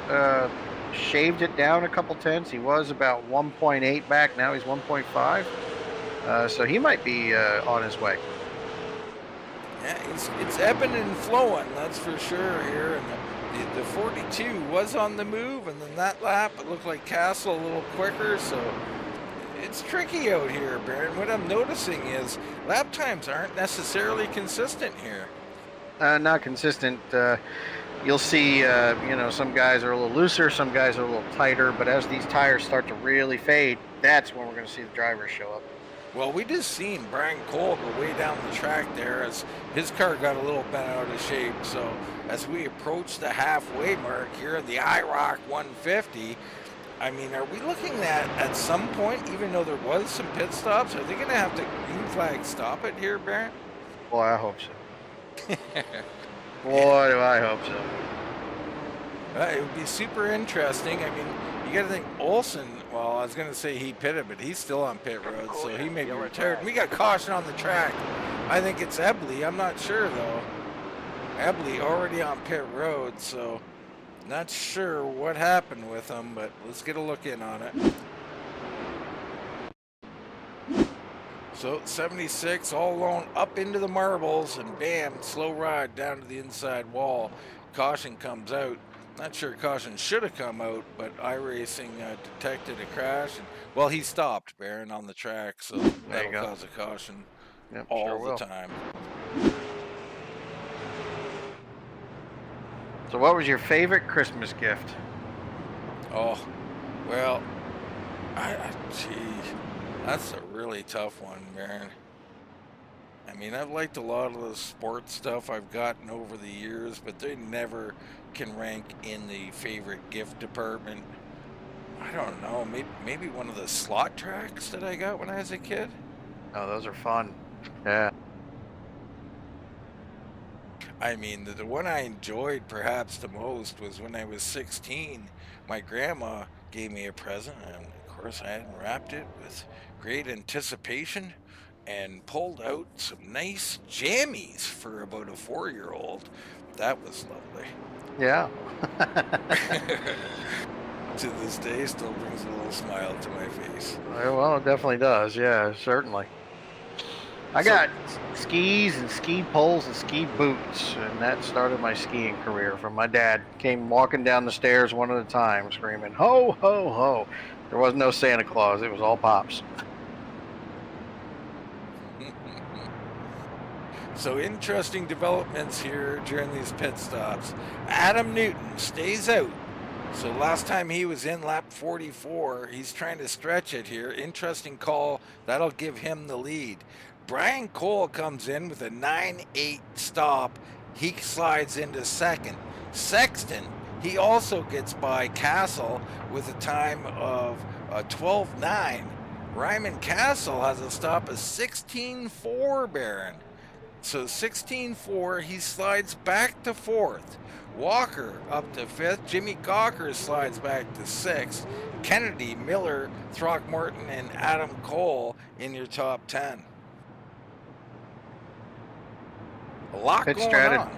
shaved it down a couple tenths. He was about 1.8 back. Now he's 1.5. So he might be on his way. Yeah, it's ebbing and flowing, that's for sure here. And the 42 was on the move, and then that lap, it looked like Castle a little quicker. So it's tricky out here, Baron. What I'm noticing is lap times aren't necessarily consistent here. Not consistent. You'll see, some guys are a little looser, some guys are a little tighter, but as these tires start to really fade, that's when we're going to see the drivers show up. Well, we just seen Brian Cole go way down the track there as his car got a little bent out of shape. So as we approach the halfway mark here in the Iroc 150, I mean, are we looking at some point, even though there was some pit stops, are they going to have to green flag stop it here, Baron? Boy, I hope so. Boy, do I hope so. It would be super interesting. I mean, you got to think Olsen, well, I was going to say he pitted, but he's still on pit road, so he may be retired. We got caution on the track. I think it's Ebley. I'm not sure, though. Ebley already on pit road, so not sure what happened with him, but let's get a look in on it. So 76 all alone up into the marbles, and bam, slow ride down to the inside wall. Caution comes out. Not sure caution should have come out, but iRacing detected a crash. And, well, he stopped, Baron, on the track, so that'll cause a caution all the time. So what was your favorite Christmas gift? Oh, well, gee, that's a really tough one, Baron. I mean, I've liked a lot of the sports stuff I've gotten over the years, but they never can rank in the favorite gift department. I don't know, maybe one of the slot tracks that I got when I was a kid. Oh, those are fun. Yeah. I mean, the one I enjoyed perhaps the most was when I was 16. My grandma gave me a present, and of course I had wrapped it with great anticipation and pulled out some nice jammies for about a 4-year-old. That was lovely. Yeah. To this day, still brings a little smile to my face. Well, it definitely does. Yeah, certainly. I got skis and ski poles and ski boots, and that started my skiing career from my dad. Came walking down the stairs one at a time, screaming, "Ho, ho, ho." There was no Santa Claus. It was all Pops. So interesting developments here during these pit stops. Adam Newton stays out. So last time he was in lap 44, he's trying to stretch it here. Interesting call. That'll give him the lead. Brian Cole comes in with a 9-8 stop. He slides into second. Sexton, he also gets by Castle with a time of 12-9. Ryman Castle has a stop of 16-4, Baron. So 16-4, he slides back to fourth. Walker up to fifth. Jimmy Gawker slides back to sixth. Kennedy, Miller, Throckmorton, and Adam Cole in your top 10. A lot going on.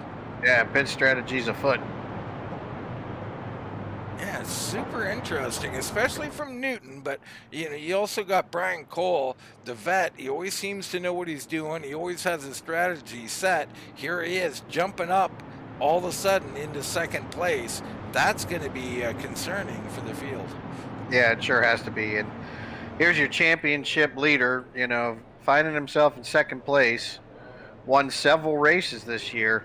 Yeah, pit strategy's afoot. Yeah, it's super interesting, especially from Newton. But you also got Brian Cole, the vet. He always seems to know what he's doing. He always has a strategy set. Here he is, jumping up all of a sudden into second place. That's going to be concerning for the field. Yeah, it sure has to be. And here's your championship leader, finding himself in second place. Won several races this year,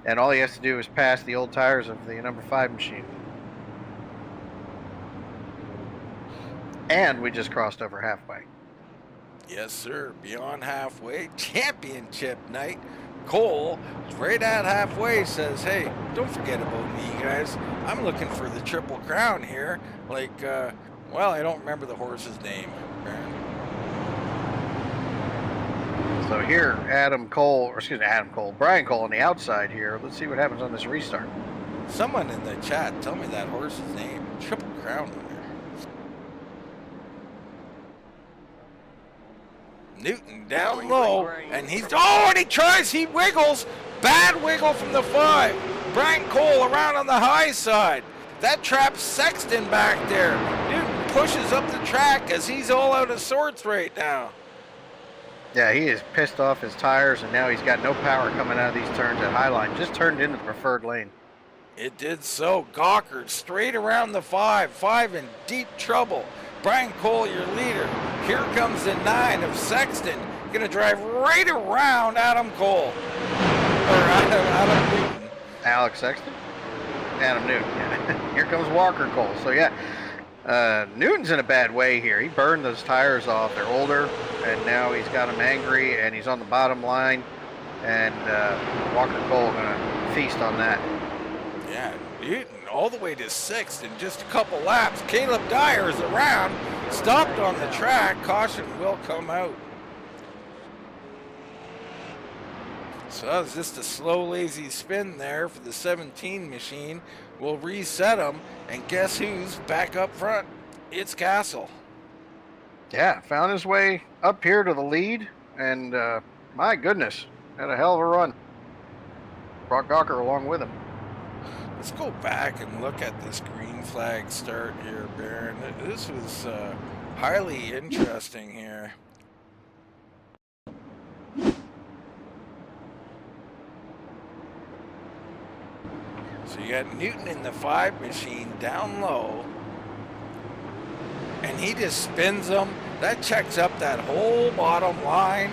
and all he has to do is pass the old tires of the number 5 machine. And we just crossed over halfway. Yes, sir. Beyond halfway. Championship night. Cole, right at halfway, says, hey, don't forget about me, guys. I'm looking for the Triple Crown here. Like, well, I don't remember the horse's name. So here, Brian Cole on the outside here. Let's see what happens on this restart. Someone in the chat, tell me that horse's name. Triple Crown winner. Newton down low, and he's, and he tries, he wiggles. Bad wiggle from the 5. Brian Cole around on the high side. That traps Sexton back there. Newton pushes up the track as he's all out of sorts right now. Yeah, he is pissed off his tires, and now he's got no power coming out of these turns at Highline. Just turned into the preferred lane. It did so. Gawker straight around the 5. 5 in deep trouble. Brian Cole, your leader. Here comes the 9 of Sexton. Going to drive right around Adam Cole. Or Adam Newton. Alex Sexton? Adam Newton. Yeah. Here comes Walker Cole. So, yeah, Newton's in a bad way here. He burned those tires off. They're older, and now he's got them angry, and he's on the bottom line. And Walker Cole going to feast on that. Yeah, Newton all the way to 6th in just a couple laps. Caleb Dyer's around, stopped on the track. Caution will come out. So that was just a slow, lazy spin there for the 17 machine. We'll reset them, and guess who's back up front? It's Castle. Yeah, found his way up here to the lead, and my goodness, had a hell of a run. Brought Gawker along with him. Let's go back and look at this green flag start here, Baron. This was highly interesting here. So you got Newton in the 5 machine down low, and he just spins them. That checks up that whole bottom line.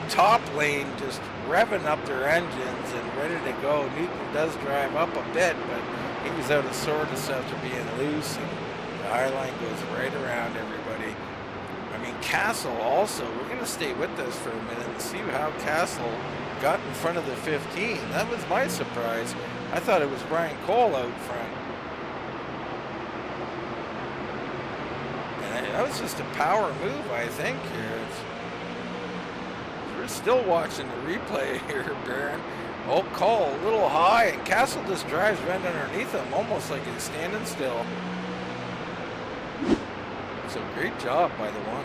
Top lane just revving up their engines and ready to go. Newton does drive up a bit, but he was out of sorts after being loose, and the high line goes right around everybody. I mean, Castle also, we're going to stay with this for a minute and see how Castle got in front of the 15. That was my surprise. I thought it was Brian Cole out front. And that was just a power move, I think, here. We're still watching the replay here, Baron. Oh, Cole a little high, and Castle just drives right underneath him, almost like he's standing still. So great job by the 1.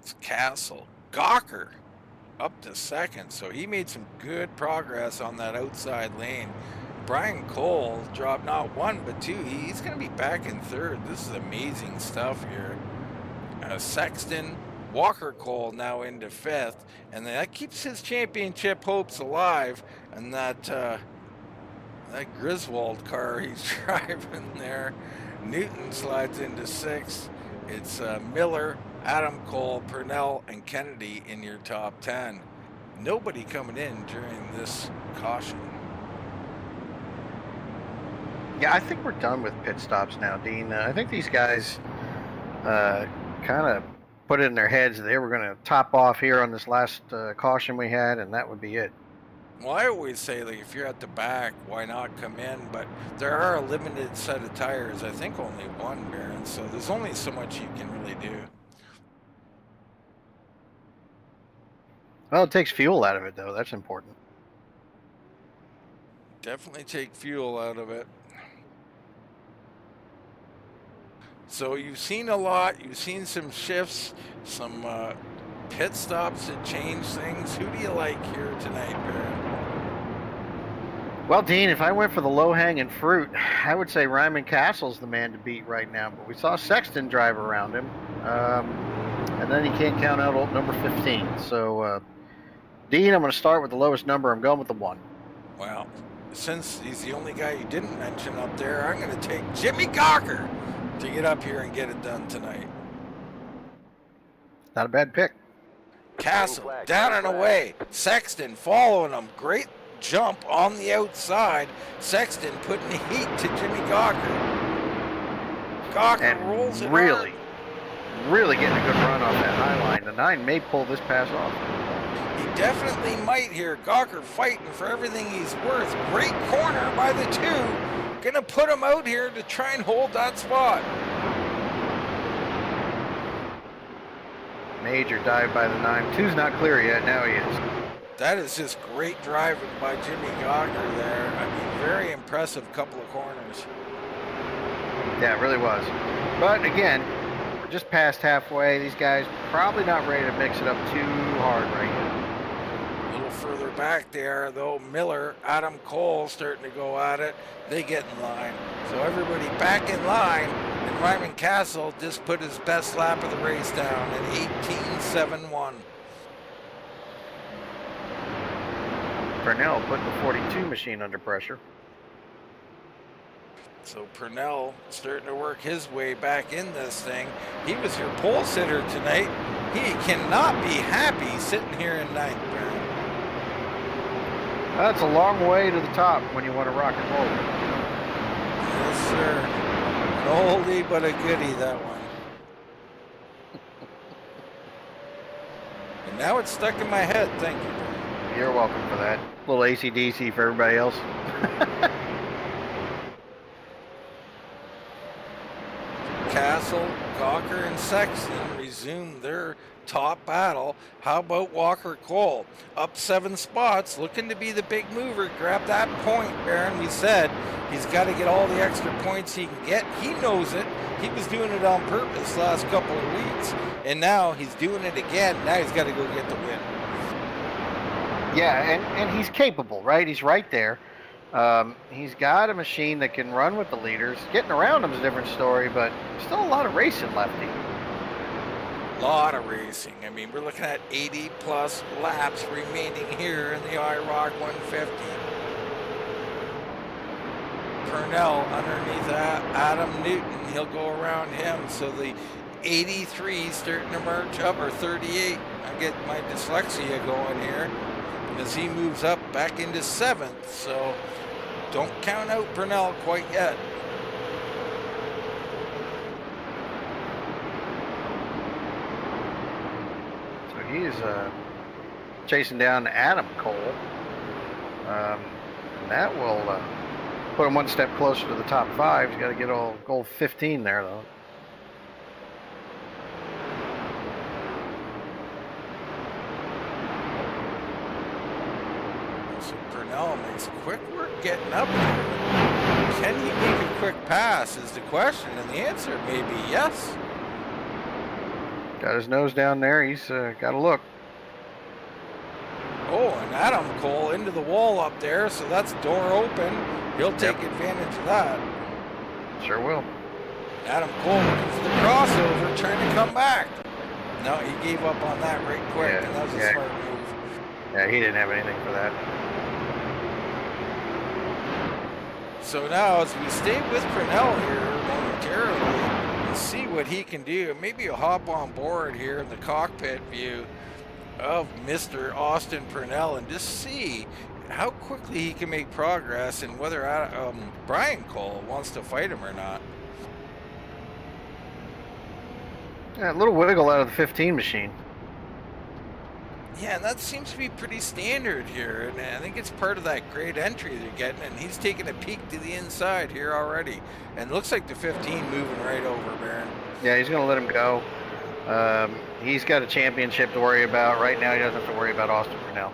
It's Castle. Gawker up to 2nd, so he made some good progress on that outside lane. Brian Cole dropped not 1 but 2. He's going to be back in 3rd. This is amazing stuff here. Sexton, Walker Cole now into 5th, and that keeps his championship hopes alive. And that Griswold car he's driving there. Newton slides into 6th. It's Miller, Adam Cole, Purnell, and Kennedy in your top 10. Nobody coming in during this caution. Yeah, I think we're done with pit stops now, Dean. I think these guys kind of put it in their heads that they were going to top off here on this last caution we had, and that would be it. Well, I always say, like, if you're at the back, why not come in? But there are a limited set of tires. I think only 1, Baron, so there's only so much you can really do. Well, it takes fuel out of it, though. That's important. Definitely take fuel out of it. So you've seen a lot. You've seen some shifts, some pit stops that change things. Who do you like here tonight, Baron? Well, Dean, if I went for the low-hanging fruit, I would say Ryman Castle's the man to beat right now. But we saw Sexton drive around him, and then he can't count out old number 15. So, Dean, I'm going to start with the lowest number. I'm going with the 1. Well, since he's the only guy you didn't mention up there, I'm going to take Jimmy Gawker to get up here and get it done tonight. Not a bad pick. Castle down and away. Sexton following him. Great jump on the outside. Sexton putting the heat to Jimmy Gawker. Gawker rolls it hard. Really getting a good run off that high line. The 9 may pull this pass off. He definitely might here. Gawker fighting for everything he's worth. Great corner by the 2. Gonna put him out here to try and hold that spot. Major dive by the 9. 2's not clear yet. Now he is. That is just great driving by Jimmy Gawker there. I mean, very impressive couple of corners. Yeah, it really was. But again, we're just past halfway. These guys probably not ready to mix it up too hard right now. A little further back there, though, Miller, Adam Cole starting to go at it. They get in line. So everybody back in line. And Ryman Castle just put his best lap of the race down at 18.71. Purnell putting the 42 machine under pressure. So Purnell starting to work his way back in this thing. He was your pole sitter tonight. He cannot be happy sitting here in 9th. That's a long way to the top when you want to rock and roll. Yes, sir. An oldie but a goodie, that one. And now it's stuck in my head. Thank you. You're welcome for that. A little AC/DC for everybody else. Castle, Gawker, and Sexton resume their top battle. How about Walker Cole? Up 7 spots, looking to be the big mover. Grab that point, Baron. We said he's got to get all the extra points he can get. He knows it. He was doing it on purpose last couple of weeks, and now he's doing it again. Now he's got to go get the win. Yeah, and he's capable, right? He's right there. He's got a machine that can run with the leaders. Getting around him is a different story, but still a lot of racing left. Lot of racing. I mean, we're looking at 80 plus laps remaining here in the Iroc 150. Purnell underneath Adam Newton. He'll go around him. So the 83 starting to march up, or 38. I get my dyslexia going here as he moves up back into 7th. So don't count out Purnell quite yet. So he's chasing down Adam Cole. And that will put him one step closer to the top 5. He's got to get all goal 15 there, though. Purnell makes quick work getting up here. Can he make a quick pass is the question, and the answer may be yes. Got his nose down there. He's got to look. Oh, and Adam Cole into the wall up there, so that's door open. He'll take advantage of that. Sure will. Adam Cole looking for the crossover, trying to come back. No, he gave up on that right quick, and that was a smart move. Yeah, he didn't have anything for that. So now, as we stay with Purnell here momentarily and see what he can do, maybe you'll hop on board here in the cockpit view of Mr. Austin Purnell and just see how quickly he can make progress and whether Brian Cole wants to fight him or not. Yeah, a little wiggle out of the 15 machine. Yeah, and that seems to be pretty standard here, and I think it's part of that great entry they're getting, and he's taking a peek to the inside here already, and looks like the 15 moving right over, Baron. Yeah, he's going to let him go. He's got a championship to worry about. Right now, he doesn't have to worry about Austin Purnell.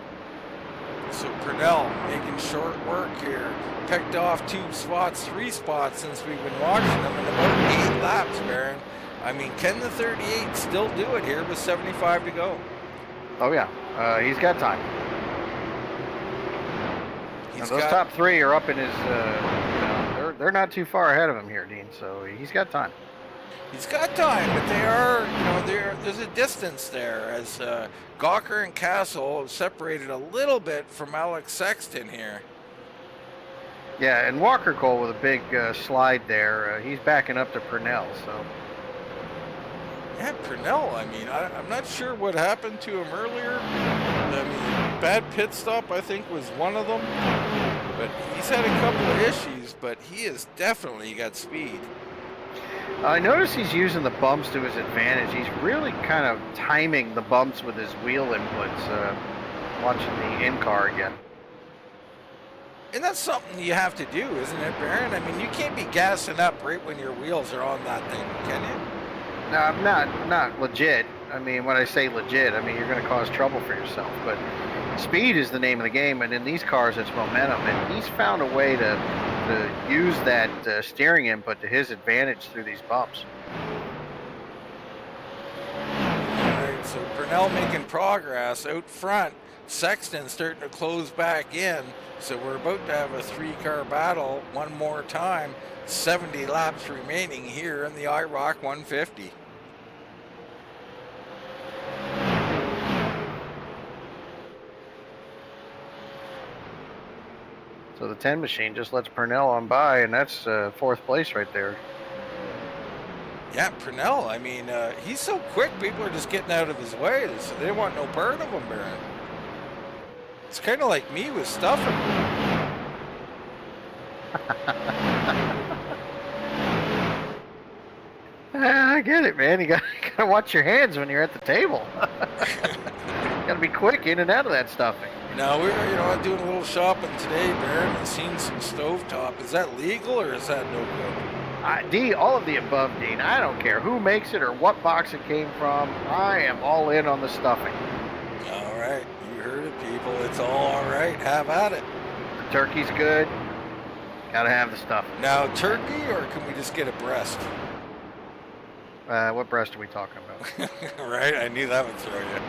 So Purnell making short work here. Picked off 2 spots, 3 spots since we've been watching them in about 8 laps, Baron. I mean, can the 38 still do it here with 75 to go? Oh, yeah. He's got time. Those top 3 are up in his, they're not too far ahead of him here, Dean, so he's got time. He's got time, but they are, there's a distance there as Gawker and Castle have separated a little bit from Alex Sexton here. Yeah, and Walker Cole with a big slide there. He's backing up to Purnell, so. Yeah, Purnell, I mean, I'm not sure what happened to him earlier. I mean, bad pit stop, I think, was one of them. But he's had a couple of issues, but he has definitely got speed. I notice he's using the bumps to his advantage. He's really kind of timing the bumps with his wheel inputs, watching the in-car again. And that's something you have to do, isn't it, Baron? I mean, you can't be gassing up right when your wheels are on that thing, can you? No, not legit. I mean, when I say legit, I mean you're going to cause trouble for yourself. But speed is the name of the game, and in these cars, it's momentum. And he's found a way to use that steering input to his advantage through these bumps. All right, so Purnell making progress out front. Sexton starting to close back in. So we're about to have a 3-car battle one more time. 70 laps remaining here in the Iroc 150. So the 10 machine just lets Purnell on by, and that's 4th place right there. Yeah, Purnell, I mean, he's so quick, people are just getting out of his way. So they want no part of him, Baron. It's kind of like me with stuffing. I get it, man. You gotta watch your hands when you're at the table. Gotta be quick in and out of that stuffing. Now we're doing a little shopping today, Baron, and seen some stovetop. Is that legal or is that no good? D, all of the above, Dean. I don't care who makes it or what box it came from. I am all in on the stuffing. All right, you heard it, people. It's all right. Have at it. The turkey's good. Gotta have the stuffing. Now, turkey, or can we just get a breast? What breast are we talking about? Right, I knew that would throw you.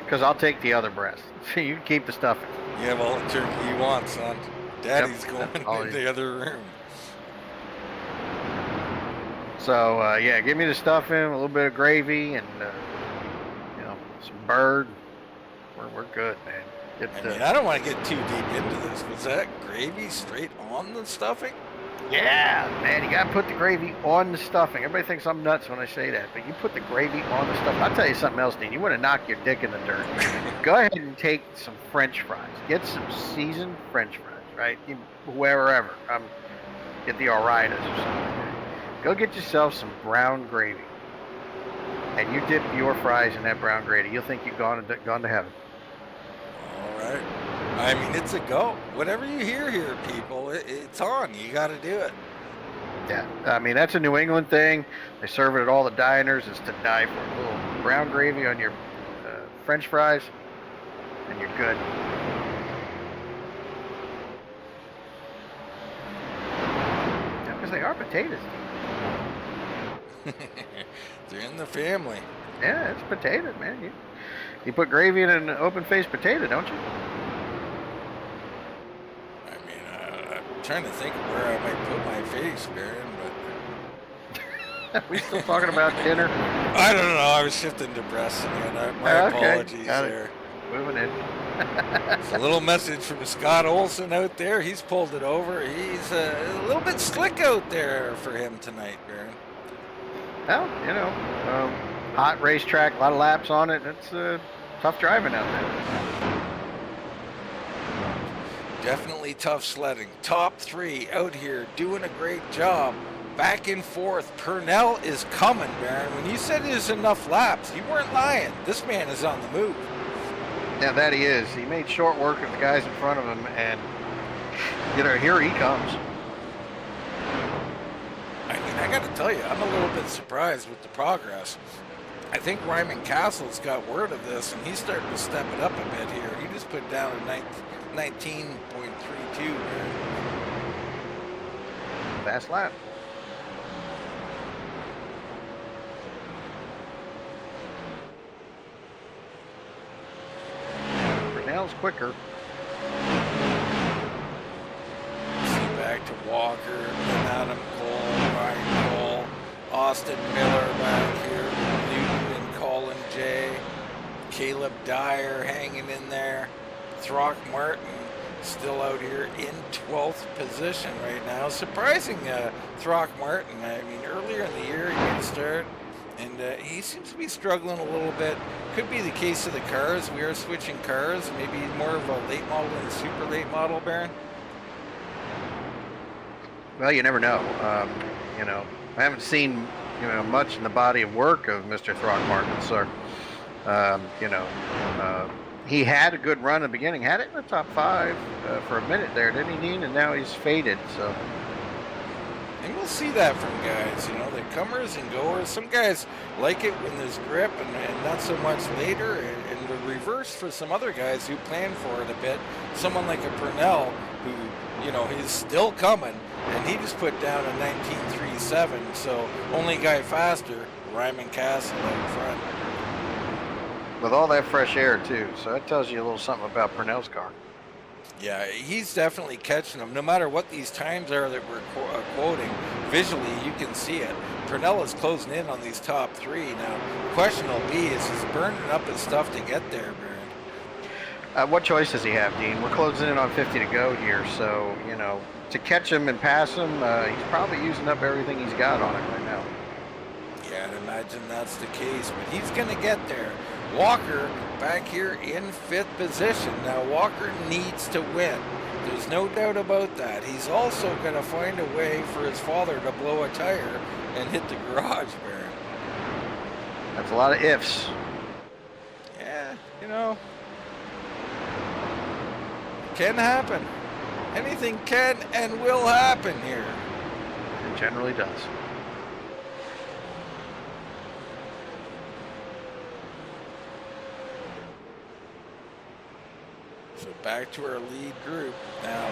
Because I'll take the other breast. You can keep the stuffing. You have all the turkey you want, son. Daddy's going in the other room. So, yeah, give me the stuffing, a little bit of gravy, and, some bird. We're good, man. I mean, I don't want to get too deep into this. Was that gravy straight on the stuffing? Yeah, man, you gotta put the gravy on the stuffing. Everybody thinks I'm nuts when I say that, but you put the gravy on the stuffing. I'll tell you something else, Dean. You want to knock your dick in the dirt. Go ahead and take some French fries. Get some seasoned French fries, right? Wherever. Get the Oritas or something. Go get yourself some brown gravy, and you dip your fries in that brown gravy. You'll think you've gone to heaven. All right. I mean, it's a go. Whatever you hear here, people, it's on. You got to do it. Yeah, I mean, that's a New England thing. They serve it at all the diners. It's to die for. A little brown gravy on your French fries, and you're good. Yeah, because they are potatoes. They're in the family. Yeah, it's potatoes, man. You put gravy in an open-faced potato, don't you? Trying to think of where I might put my face, Baron, but we still talking about dinner? I don't know. I was shifting to breasts again. My apologies there. Moving in. It's a little message from Scott Olson out there. He's pulled it over. He's a little bit slick out there for him tonight, Baron. Well, hot racetrack, a lot of laps on it. It's tough driving out there. Definitely tough sledding. Top 3 out here doing a great job. Back and forth. Purnell is coming, Baron. When you said there's enough laps, you weren't lying. This man is on the move. Yeah, that he is. He made short work of the guys in front of him, and here he comes. I mean, I got to tell you, I'm a little bit surprised with the progress. I think Ryman Castle's got word of this, and he's starting to step it up a bit here. He just put down a 19.32. Fast lap. Purnell's quicker. See back to Walker, then Adam Cole, Ryan Cole, Austin Miller back here, Newton and Colin J, Caleb Dyer hanging in there. Throckmorton still out here in 12th position right now. Surprising Throckmorton. I mean, earlier in the year he made a start. And he seems to be struggling a little bit. Could be the case of the cars. We are switching cars. Maybe more of a late model than a super late model, Baron. Well, you never know. You know, I haven't seen much in the body of work of Mr. Throckmorton, so you know, he had a good run in the beginning. Had it in the top 5 for a minute there, didn't he, Dean? And now he's faded. So. And we'll see that from guys, the comers and goers. Some guys like it when there's grip and not so much later. And the reverse for some other guys who plan for it a bit. Someone like a Purnell who, he's still coming. And he just put down a 19.37. So only guy faster, Ryman Castle out front. With all that fresh air, too. So that tells you a little something about Purnell's car. Yeah, he's definitely catching them. No matter what these times are that we're quoting, visually you can see it. Purnell is closing in on these top 3. Now, the question will be is he's burning up his stuff to get there, Baron. What choice does he have, Dean? We're closing in on 50 to go here, so, to catch him and pass him, he's probably using up everything he's got on it right now. Yeah, I'd imagine that's the case, but he's going to get there. Walker back here in 5th position. Now Walker needs to win. There's no doubt about that. He's also going to find a way for his father to blow a tire and hit the garage, Baron. That's a lot of ifs. Yeah, can happen. Anything can and will happen here. It generally does. So back to our lead group. Now,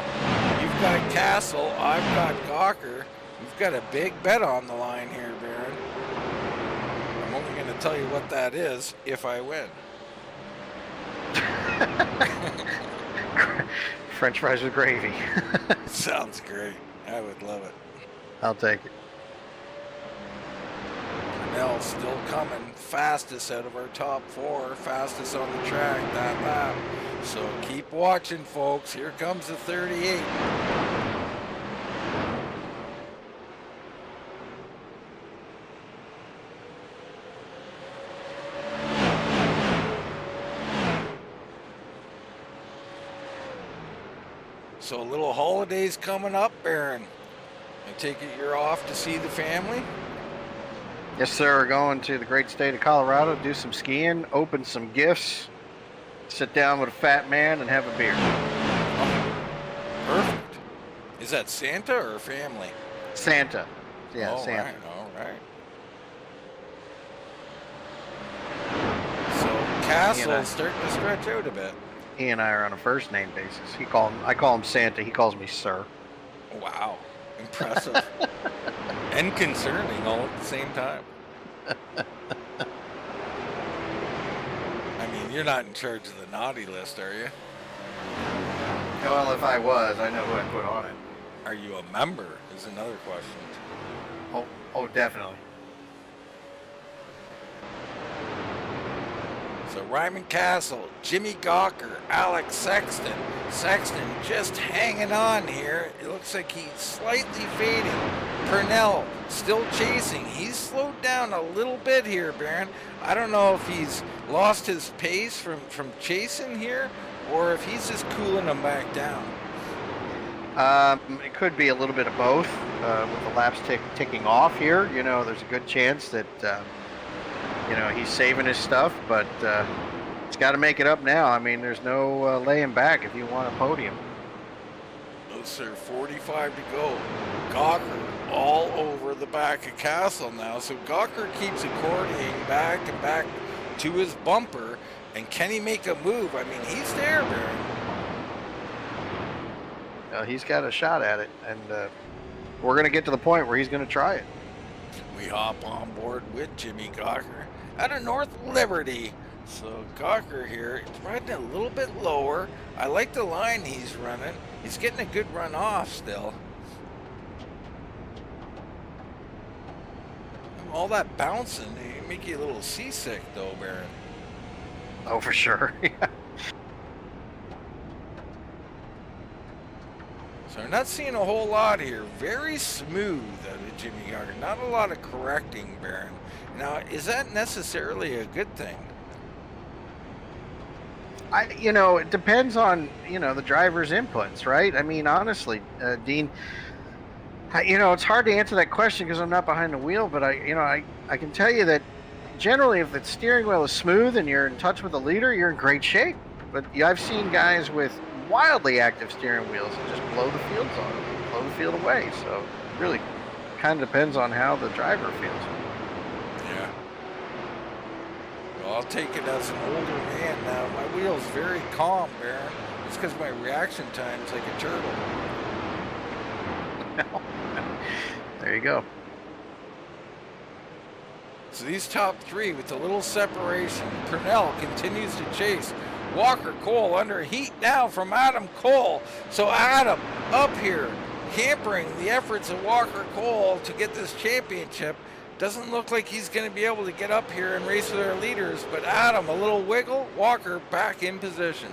you've got Castle, I've got Gawker. We've got a big bet on the line here, Baron. I'm only going to tell you what that is if I win. French fries with gravy. Sounds great. I would love it. I'll take it. Purnell still coming. Fastest out of our top 4. Fastest on the track that lap. So keep watching, folks. Here comes the 38. So a little holidays coming up, Baron. I take it you're off to see the family? Yes, sir. We're going to the great state of Colorado, do some skiing, open some gifts, sit down with a fat man, and have a beer. Oh, perfect. Is that Santa or family? Santa. Yeah, all Santa. Right, all right. So Castle's starting to stretch out a bit. He and I are on a first name basis. I call him Santa. He calls me sir. Wow. Impressive. And concerning all at the same time. I mean, you're not in charge of the naughty list, are you? Well, if I was, I know who I'd put on it. Are you a member is another question. Oh, definitely. So Ryman Castle, Jimmy Gawker, Alex Sexton. Sexton just hanging on here. It looks like he's slightly fading. Purnell still chasing. He's slowed down a little bit here, Baron. I don't know if he's lost his pace from chasing here or if he's just cooling them back down. It could be a little bit of both. With the laps ticking off here, there's a good chance that he's saving his stuff, but he's got to make it up now. I mean, there's no laying back if you want a podium. No, sir. 45 to go. Gawker all over the back of Castle now. So Gawker keeps accordioning back and back to his bumper. And can he make a move? I mean, he's there, Baron. He's got a shot at it, and we're going to get to the point where he's going to try it. We hop on board with Jimmy Gawker out of North Liberty. So Gawker here, it's riding a little bit lower. I like the line he's running. He's getting a good run off still. All that bouncing, it make you a little seasick though, Baron. Oh, for sure. So we're not seeing a whole lot here. Very smooth out of Jimmy Gawker. Not a lot of correcting, Baron. Now, is that necessarily a good thing? It depends on, the driver's inputs, right? I mean, honestly, Dean, it's hard to answer that question because I'm not behind the wheel, but I can tell you that generally if the steering wheel is smooth and you're in touch with the leader, you're in great shape. But I've seen guys with wildly active steering wheels and just blow the fields on, blow the field away. So it really kind of depends on how the driver feels. Yeah. Well, I'll take it as an older man now. My wheel's very calm, Baron. It's because my reaction time's like a turtle. There you go. So these top three with a little separation. Purnell continues to chase. Walker Cole under heat now from Adam Cole. So Adam up here hampering the efforts of Walker Cole to get this championship. Doesn't look like he's going to be able to get up here and race with our leaders, but Adam, a little wiggle, Walker back in position.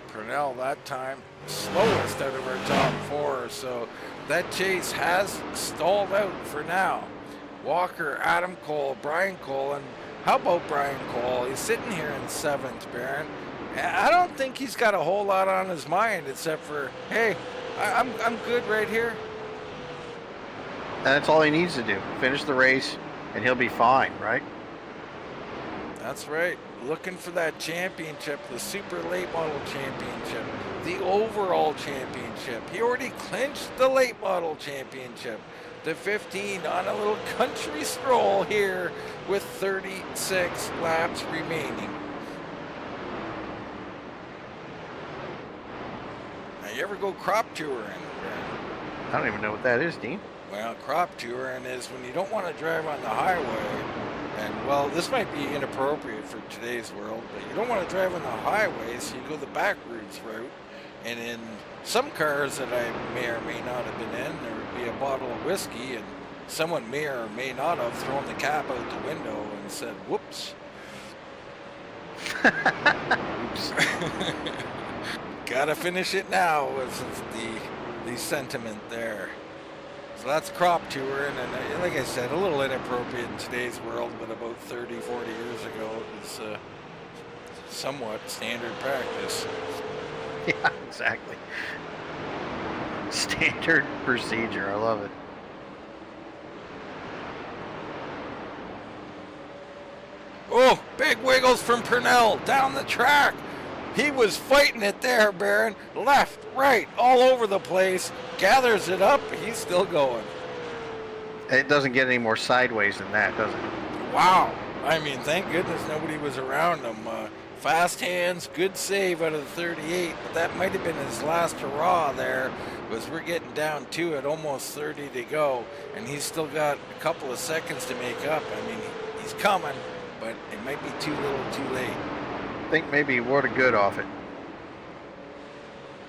Purnell that time slowest out of our top four, so that chase has stalled out for now. Walker, Adam Cole, Brian Cole, and how about Brian Cole? He's sitting here in 7th, Baron. I don't think he's got a whole lot on his mind except for, hey, I'm good right here. And that's all he needs to do. Finish the race, and he'll be fine, right? That's right. Looking for that championship, the Super Late Model Championship, the overall championship. He already clinched the Late Model Championship. The 15 on a little country stroll here with 36 laps remaining. Now, you ever go crop touring? I don't even know what that is, Dean. Well, crop touring is when you don't want to drive on the highway. And, well, this might be inappropriate for today's world, but you don't want to drive on the highway, so you go the back routes route. And in some cars that I may or may not have been in, there would be a bottle of whiskey, and someone may or may not have thrown the cap out the window and said, whoops. Oops. Gotta finish it now was the sentiment there. So that's crop touring, and like I said, a little inappropriate in today's world, but about 30, 40 years ago, it was somewhat standard practice. Yeah, exactly. Standard procedure. I love it. Oh, big wiggles from Purnell down the track. He was fighting it there, Baron. Left, right, all over the place. Gathers it up. He's still going. It doesn't get any more sideways than that, does it? Wow. I mean, thank goodness nobody was around him. Fast hands, good save out of the 38, but that might have been his last hurrah there, was we're getting down to it, almost 30 to go, and he's still got a couple of seconds to make up. I mean, he's coming, but it might be too little too late. I think maybe he wore the good off it.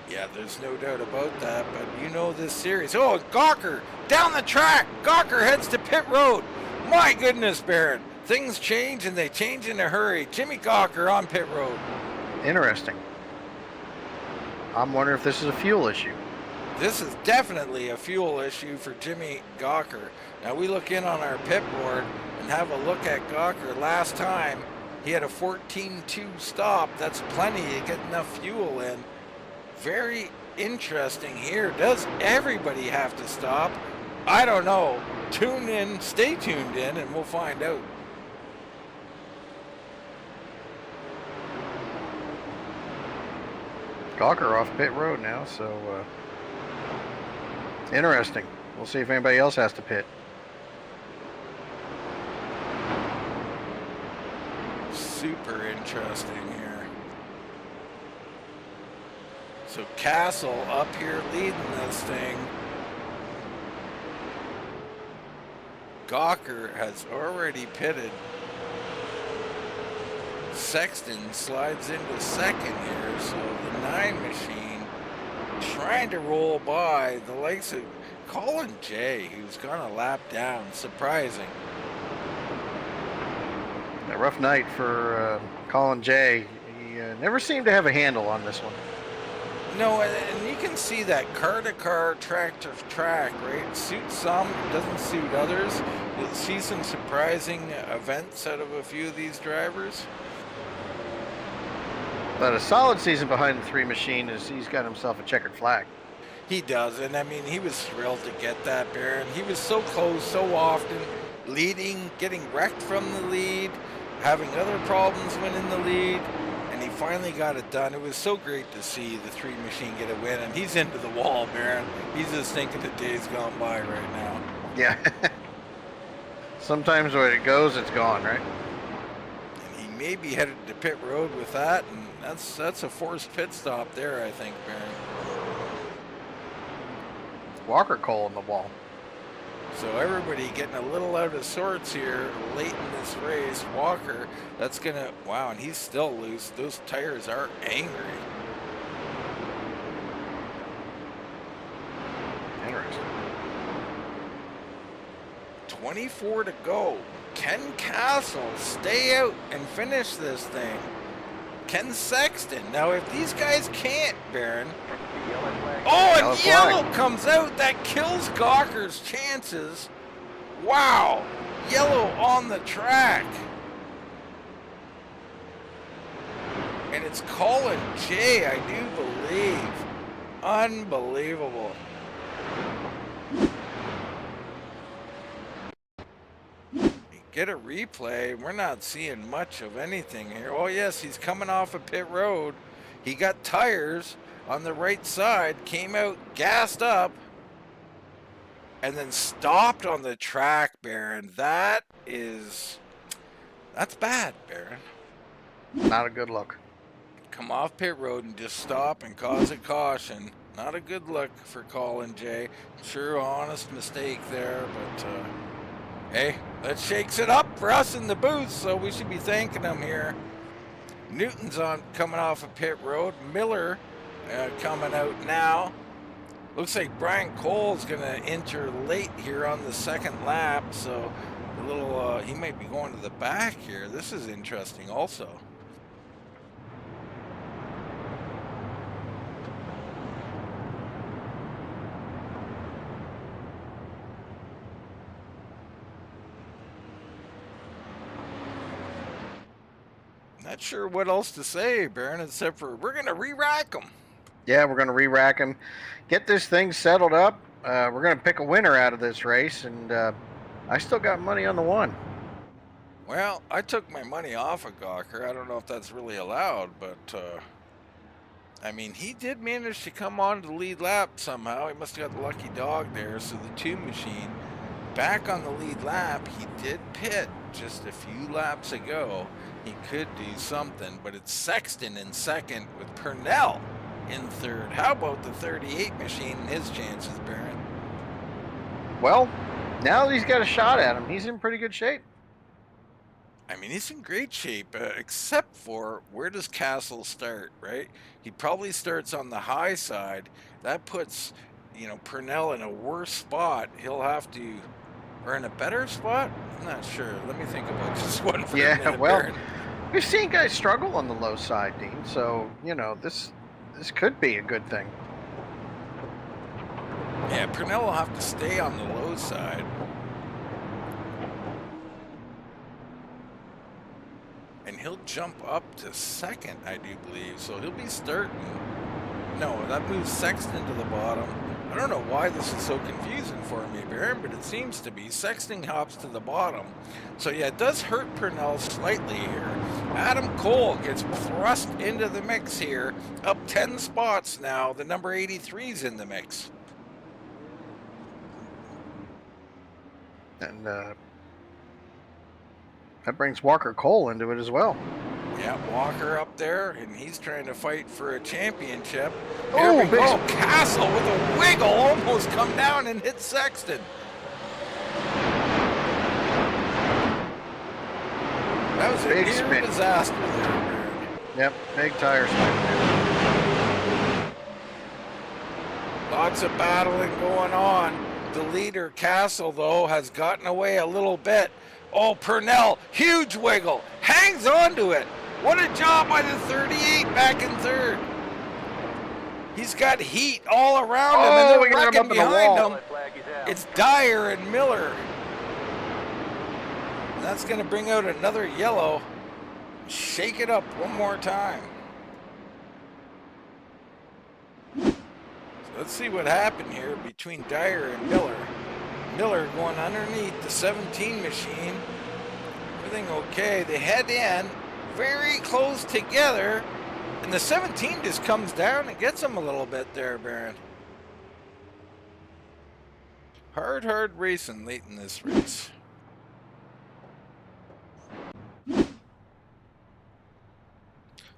Yeah, there's no doubt about that, but you know this series. Oh, Gawker down the track. Gawker heads to pit road. My goodness, Baron. Things change, and they change in a hurry. Jimmy Gawker on pit road. Interesting. I'm wondering if this is a fuel issue. This is definitely a fuel issue for Jimmy Gawker. Now, we look in on our pit board and have a look at Gawker. Last time, he had a 14.2 stop. That's plenty to get enough fuel in. Very interesting here. Does everybody have to stop? I don't know. Tune in, stay tuned in, and we'll find out. Gawker off pit road now, so interesting. We'll see if anybody else has to pit. Super interesting here. So Castle up here leading this thing. Gawker has already pitted. Sexton slides into second here, so the 9 machine trying to roll by the likes of Colin J, who's gone a lap down. Surprising. A rough night for Colin J. He never seemed to have a handle on this one. No, and you can see that car to car, track to track, right? It suits some, doesn't suit others. You'll see some surprising events out of a few of these drivers. But a solid season behind the 3 machine is he's got himself a checkered flag. He does, and I mean, he was thrilled to get that, Baron. He was so close so often, leading, getting wrecked from the lead, having other problems when in the lead, and he finally got it done. It was so great to see the 3 machine get a win, and he's into the wall, Baron. He's just thinking the day's gone by right now. Yeah. Sometimes when it goes, it's gone, right? And he may be headed to pit road with that, and that's a forced pit stop there, I think, Baron. Walker Cole in the wall. So everybody getting a little out of sorts here late in this race. Walker, that's gonna, wow, and he's still loose. Those tires are angry. Interesting. 24 to go. Can Castle stay out and finish this thing? Ken Sexton. Now, if these guys can't, Baron. Oh, and yellow comes out. That kills Gawker's chances. Wow. Yellow on the track. And it's Colin J, I do believe. Unbelievable. Get a replay. We're not seeing much of anything here. Oh yes, he's coming off a pit road. He got tires on the right side, came out gassed up, and then stopped on the track, Baron. That's bad, Baron. Not a good look. Come off pit road and just stop and cause a caution. Not a good look for Colin J. Sure, honest mistake there, but hey, that shakes it up for us in the booth, so we should be thanking him here. Newton's coming off a pit road. Miller coming out now. Looks like Brian Cole's going to enter late here on the second lap, so a little he might be going to the back here. This is interesting also. Not sure what else to say, Baron, except for we're going to re-rack them. Yeah, we're going to re-rack them. Get this thing settled up. We're going to pick a winner out of this race, and I still got money on the one. Well, I took my money off of Gawker. I don't know if that's really allowed, but I mean, he did manage to come on to the lead lap somehow. He must have got the lucky dog there. So the 2 machine back on the lead lap. He did pit just a few laps ago. He could do something, but it's Sexton in second with Purnell in third. How about the 38 machine and his chances, Baron? Well, now that he's got a shot at him, he's in pretty good shape. I mean, he's in great shape, except for where does Castle start, right? He probably starts on the high side. That puts, you know, Purnell in a worse spot. He'll have to, or in a better spot? I'm not sure. Let me think about this one for a minute, well, Baron. We've seen guys struggle on the low side, Dean, so, you know, this could be a good thing. Yeah, Purnell will have to stay on the low side. And he'll jump up to second, I do believe. So he'll be starting. No, that moves Sexton to the bottom. I don't know why this is so confusing for me, Baron, but it seems to be. Sexton hops to the bottom. So yeah, it does hurt Purnell slightly here. Adam Cole gets thrust into the mix here. Up 10 spots now. The number 83's in the mix. And that brings Walker Cole into it as well. Yeah, Walker up there, and he's trying to fight for a championship. Oh, Here we go. Castle with a wiggle, almost come down and hit Sexton. That was a big near spin. disaster there. Yep, big tire spin. Lots of battling going on. The leader, Castle, though, has gotten away a little bit. Oh, Purnell, huge wiggle, hangs on to it. What a job by the 38 back in third. He's got heat all around him, and they're wrecking behind him. It's Dyer and Miller. And that's going to bring out another yellow. Shake it up one more time. So let's see what happened here between Dyer and Miller. Miller going underneath the 17 machine. Everything okay. They head in very close together. And the 17 just comes down and gets him a little bit there, Baron. Hard racing late in this race.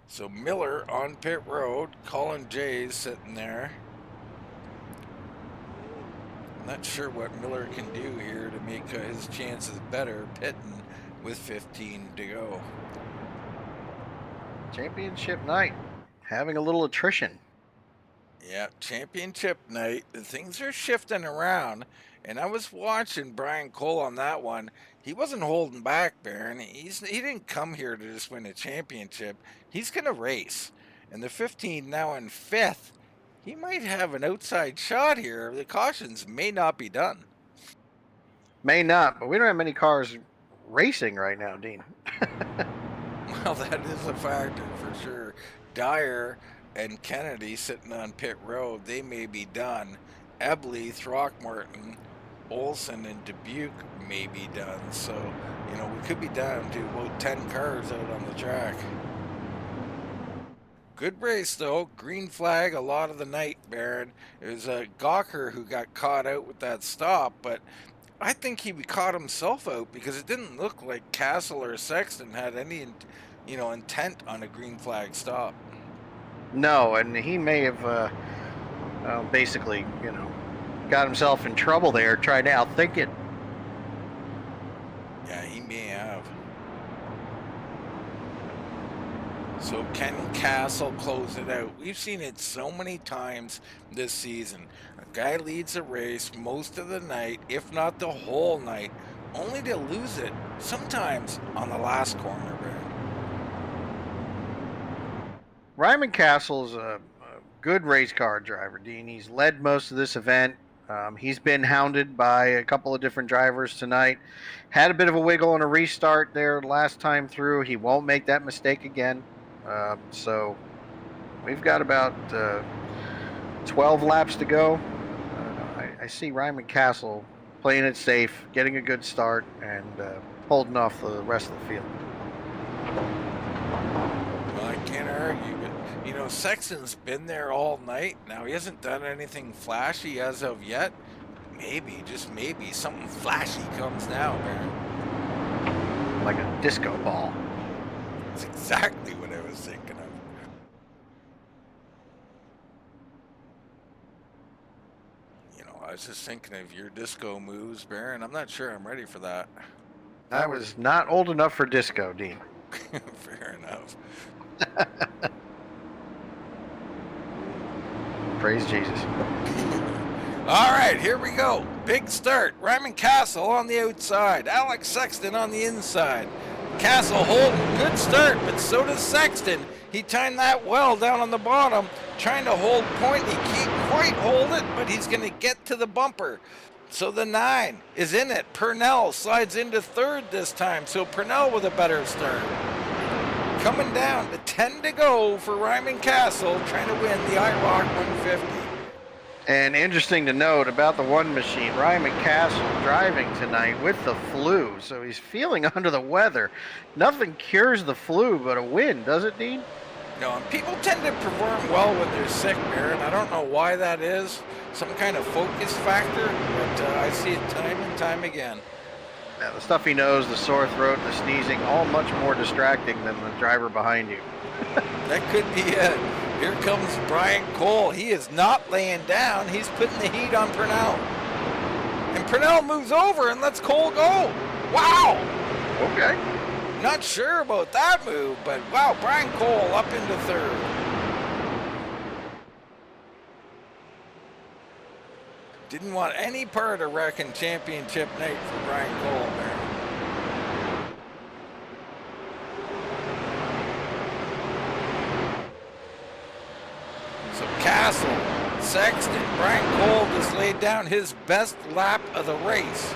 So Miller on pit road. Colin Jay's sitting there. Not sure what Miller can do here to make his chances better pitting with 15 to go. Championship night, having a little attrition. Yeah, championship night. The things are shifting around, and I was watching Brian Cole on that one. He wasn't holding back, Baron. He didn't come here to just win a championship. He's going to race, and the 15 now in 5th. He might have an outside shot here. The cautions may not be done. May not, but we don't have many cars racing right now, Dean. Well, that is a factor for sure. Dyer and Kennedy sitting on pit road. They may be done. Ebley, Throckmorton, Olson, and Dubuque may be done. So, you know, we could be down to about 10 cars out on the track. Good race, though. Green flag a lot of the night, Baron. It was Gawker who got caught out with that stop, but I think he caught himself out because it didn't look like Castle or Sexton had any, you know, intent on a green flag stop. No, and he may have basically, you know, got himself in trouble there trying to outthink it. Yeah, he may have. So can Castle close it out? We've seen it so many times this season. A guy leads a race most of the night, if not the whole night, only to lose it sometimes on the last corner, Baron. Ryman Castle's a good race car driver, Dean. He's led most of this event. He's been hounded by a couple of different drivers tonight. Had a bit of a wiggle on a restart there last time through. He won't make that mistake again. So we've got about 12 laps to go. I see Ryman Castle playing it safe, getting a good start, and holding off the rest of the field. Well, I can't argue, but you know, Sexton's been there all night. Now, he hasn't done anything flashy as of yet. Maybe, just maybe, something flashy comes now, Baron. Like a disco ball. That's exactly what I was thinking of. You know, I was just thinking of your disco moves, Baron. I'm not sure I'm ready for that. I was not old enough for disco, Dean. Fair enough. Praise Jesus. All right, here we go. Big start. Ryman Castle on the outside. Alex Sexton on the inside. Castle holding. Good start, but so does Sexton. He timed that well down on the bottom, trying to hold point. He can't quite hold it, but he's going to get to the bumper. So the 9 is in it. Purnell slides into third this time, so Purnell with a better start. Coming down to 10 to go for Ryman Castle, trying to win the Iroc 150. And interesting to note about the one machine, Ryman Castle driving tonight with the flu, so he's feeling under the weather. Nothing cures the flu but a win, does it, Dean? No, and people tend to perform well when they're sick, Baron. I don't know why that is. Some kind of focus factor, but I see it time and time again. Now, the stuff he knows, the sore throat, the sneezing, all much more distracting than the driver behind you. That could be it. Here comes Brian Cole. He is not laying down. He's putting the heat on Purnell. And Purnell moves over and lets Cole go. Wow. Okay. Not sure about that move, but wow, Brian Cole up into third. Didn't want any part of wrecking championship night for Brian Cole there. So Castle, Sexton, Brian Cole just laid down his best lap of the race.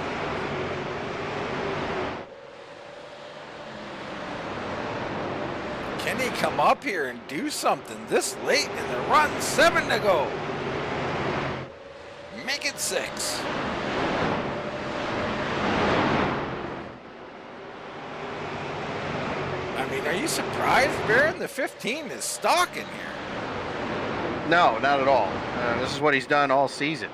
Can he come up here and do something this late in the run? 7 to go. Make it 6. I mean, are you surprised, Baron? The 15 is stalking here. No, not at all. This is what he's done all season.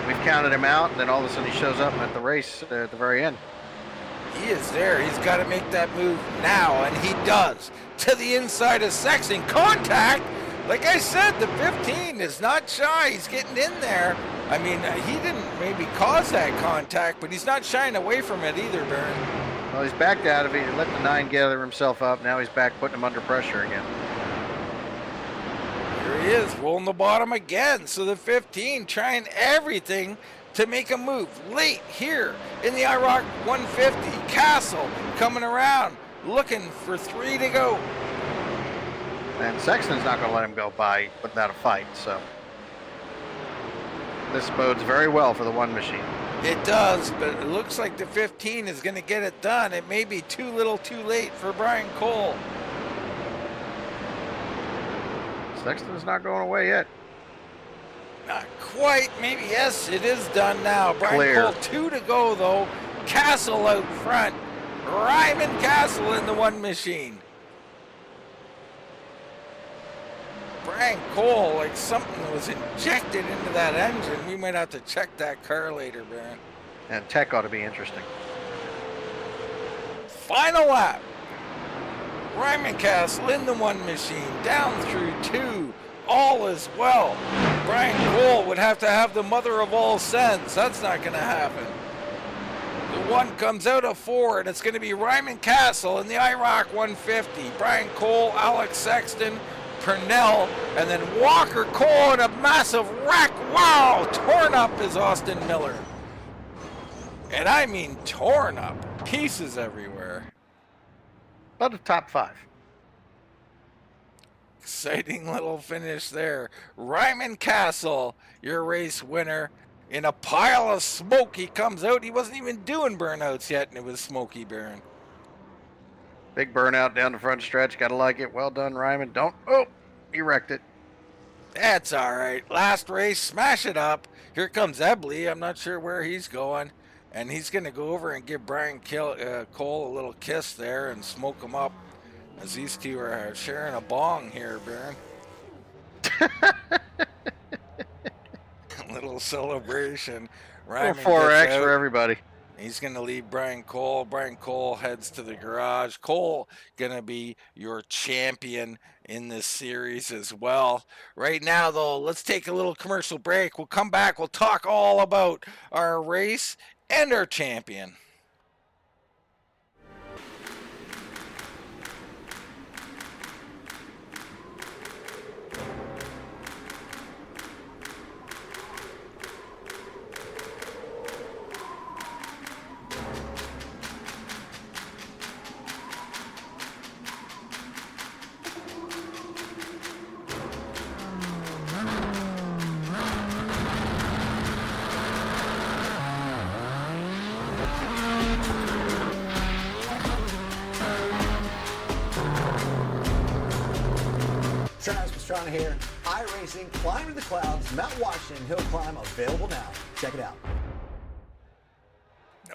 We've counted him out, and then all of a sudden he shows up at the race at the very end. He is there. He's got to make that move now, and he does. To the inside of Sexton. Contact! Like I said, the 15 is not shy. He's getting in there. I mean, he didn't maybe cause that contact, but he's not shying away from it either, Baron. Well, he's backed out of it. He let the 9 gather himself up. Now he's back putting him under pressure again. Here he is, rolling the bottom again. So the 15 trying everything to make a move. Late here in the Iroc 150. Castle coming around, looking for 3 to go. And Sexton's not going to let him go by without a fight, so this bodes very well for the 1 machine. It does, but it looks like the 15 is going to get it done. It may be too little too late for Brian Cole. Sexton's not going away yet. Not quite. Maybe, yes, it is done now. Brian Clear. Cole, 2 to go, though. Castle out front. Ryman Castle in the 1 machine. Brian Cole, like something was injected into that engine. We might have to check that car later, Baron. And tech ought to be interesting. Final lap. Ryman Castle in the 1 machine. Down through 2. All is well. Brian Cole would have to have the mother of all sins. That's not going to happen. The 1 comes out of 4, and it's going to be Ryman Castle in the Iroc 150. Brian Cole, Alex Sexton, Purnell, and then Walker Cole in a massive wreck. Wow! Torn up is Austin Miller. And I mean torn up. Pieces everywhere. About the top 5. Exciting little finish there. Ryman Castle, your race winner. In a pile of smoke, he comes out. He wasn't even doing burnouts yet, and it was smoky, Baron. Big burnout down the front stretch. Got to like it. Well done, Ryman. Don't. Oh, he wrecked it. That's all right. Last race, smash it up. Here comes Ebley. I'm not sure where he's going. And he's going to go over and give Brian Cole a little kiss there and smoke him up. As these two are sharing a bong here, Baron. A little celebration. Ryman 4X for everybody. He's going to leave Brian Cole. Brian Cole heads to the garage. Cole going to be your champion in this series as well. Right now, though, let's take a little commercial break. We'll come back. We'll talk all about our race and our champion. Travis Pastrana here. iRacing, Climb to the Clouds, Mount Washington Hill Climb available now. Check it out.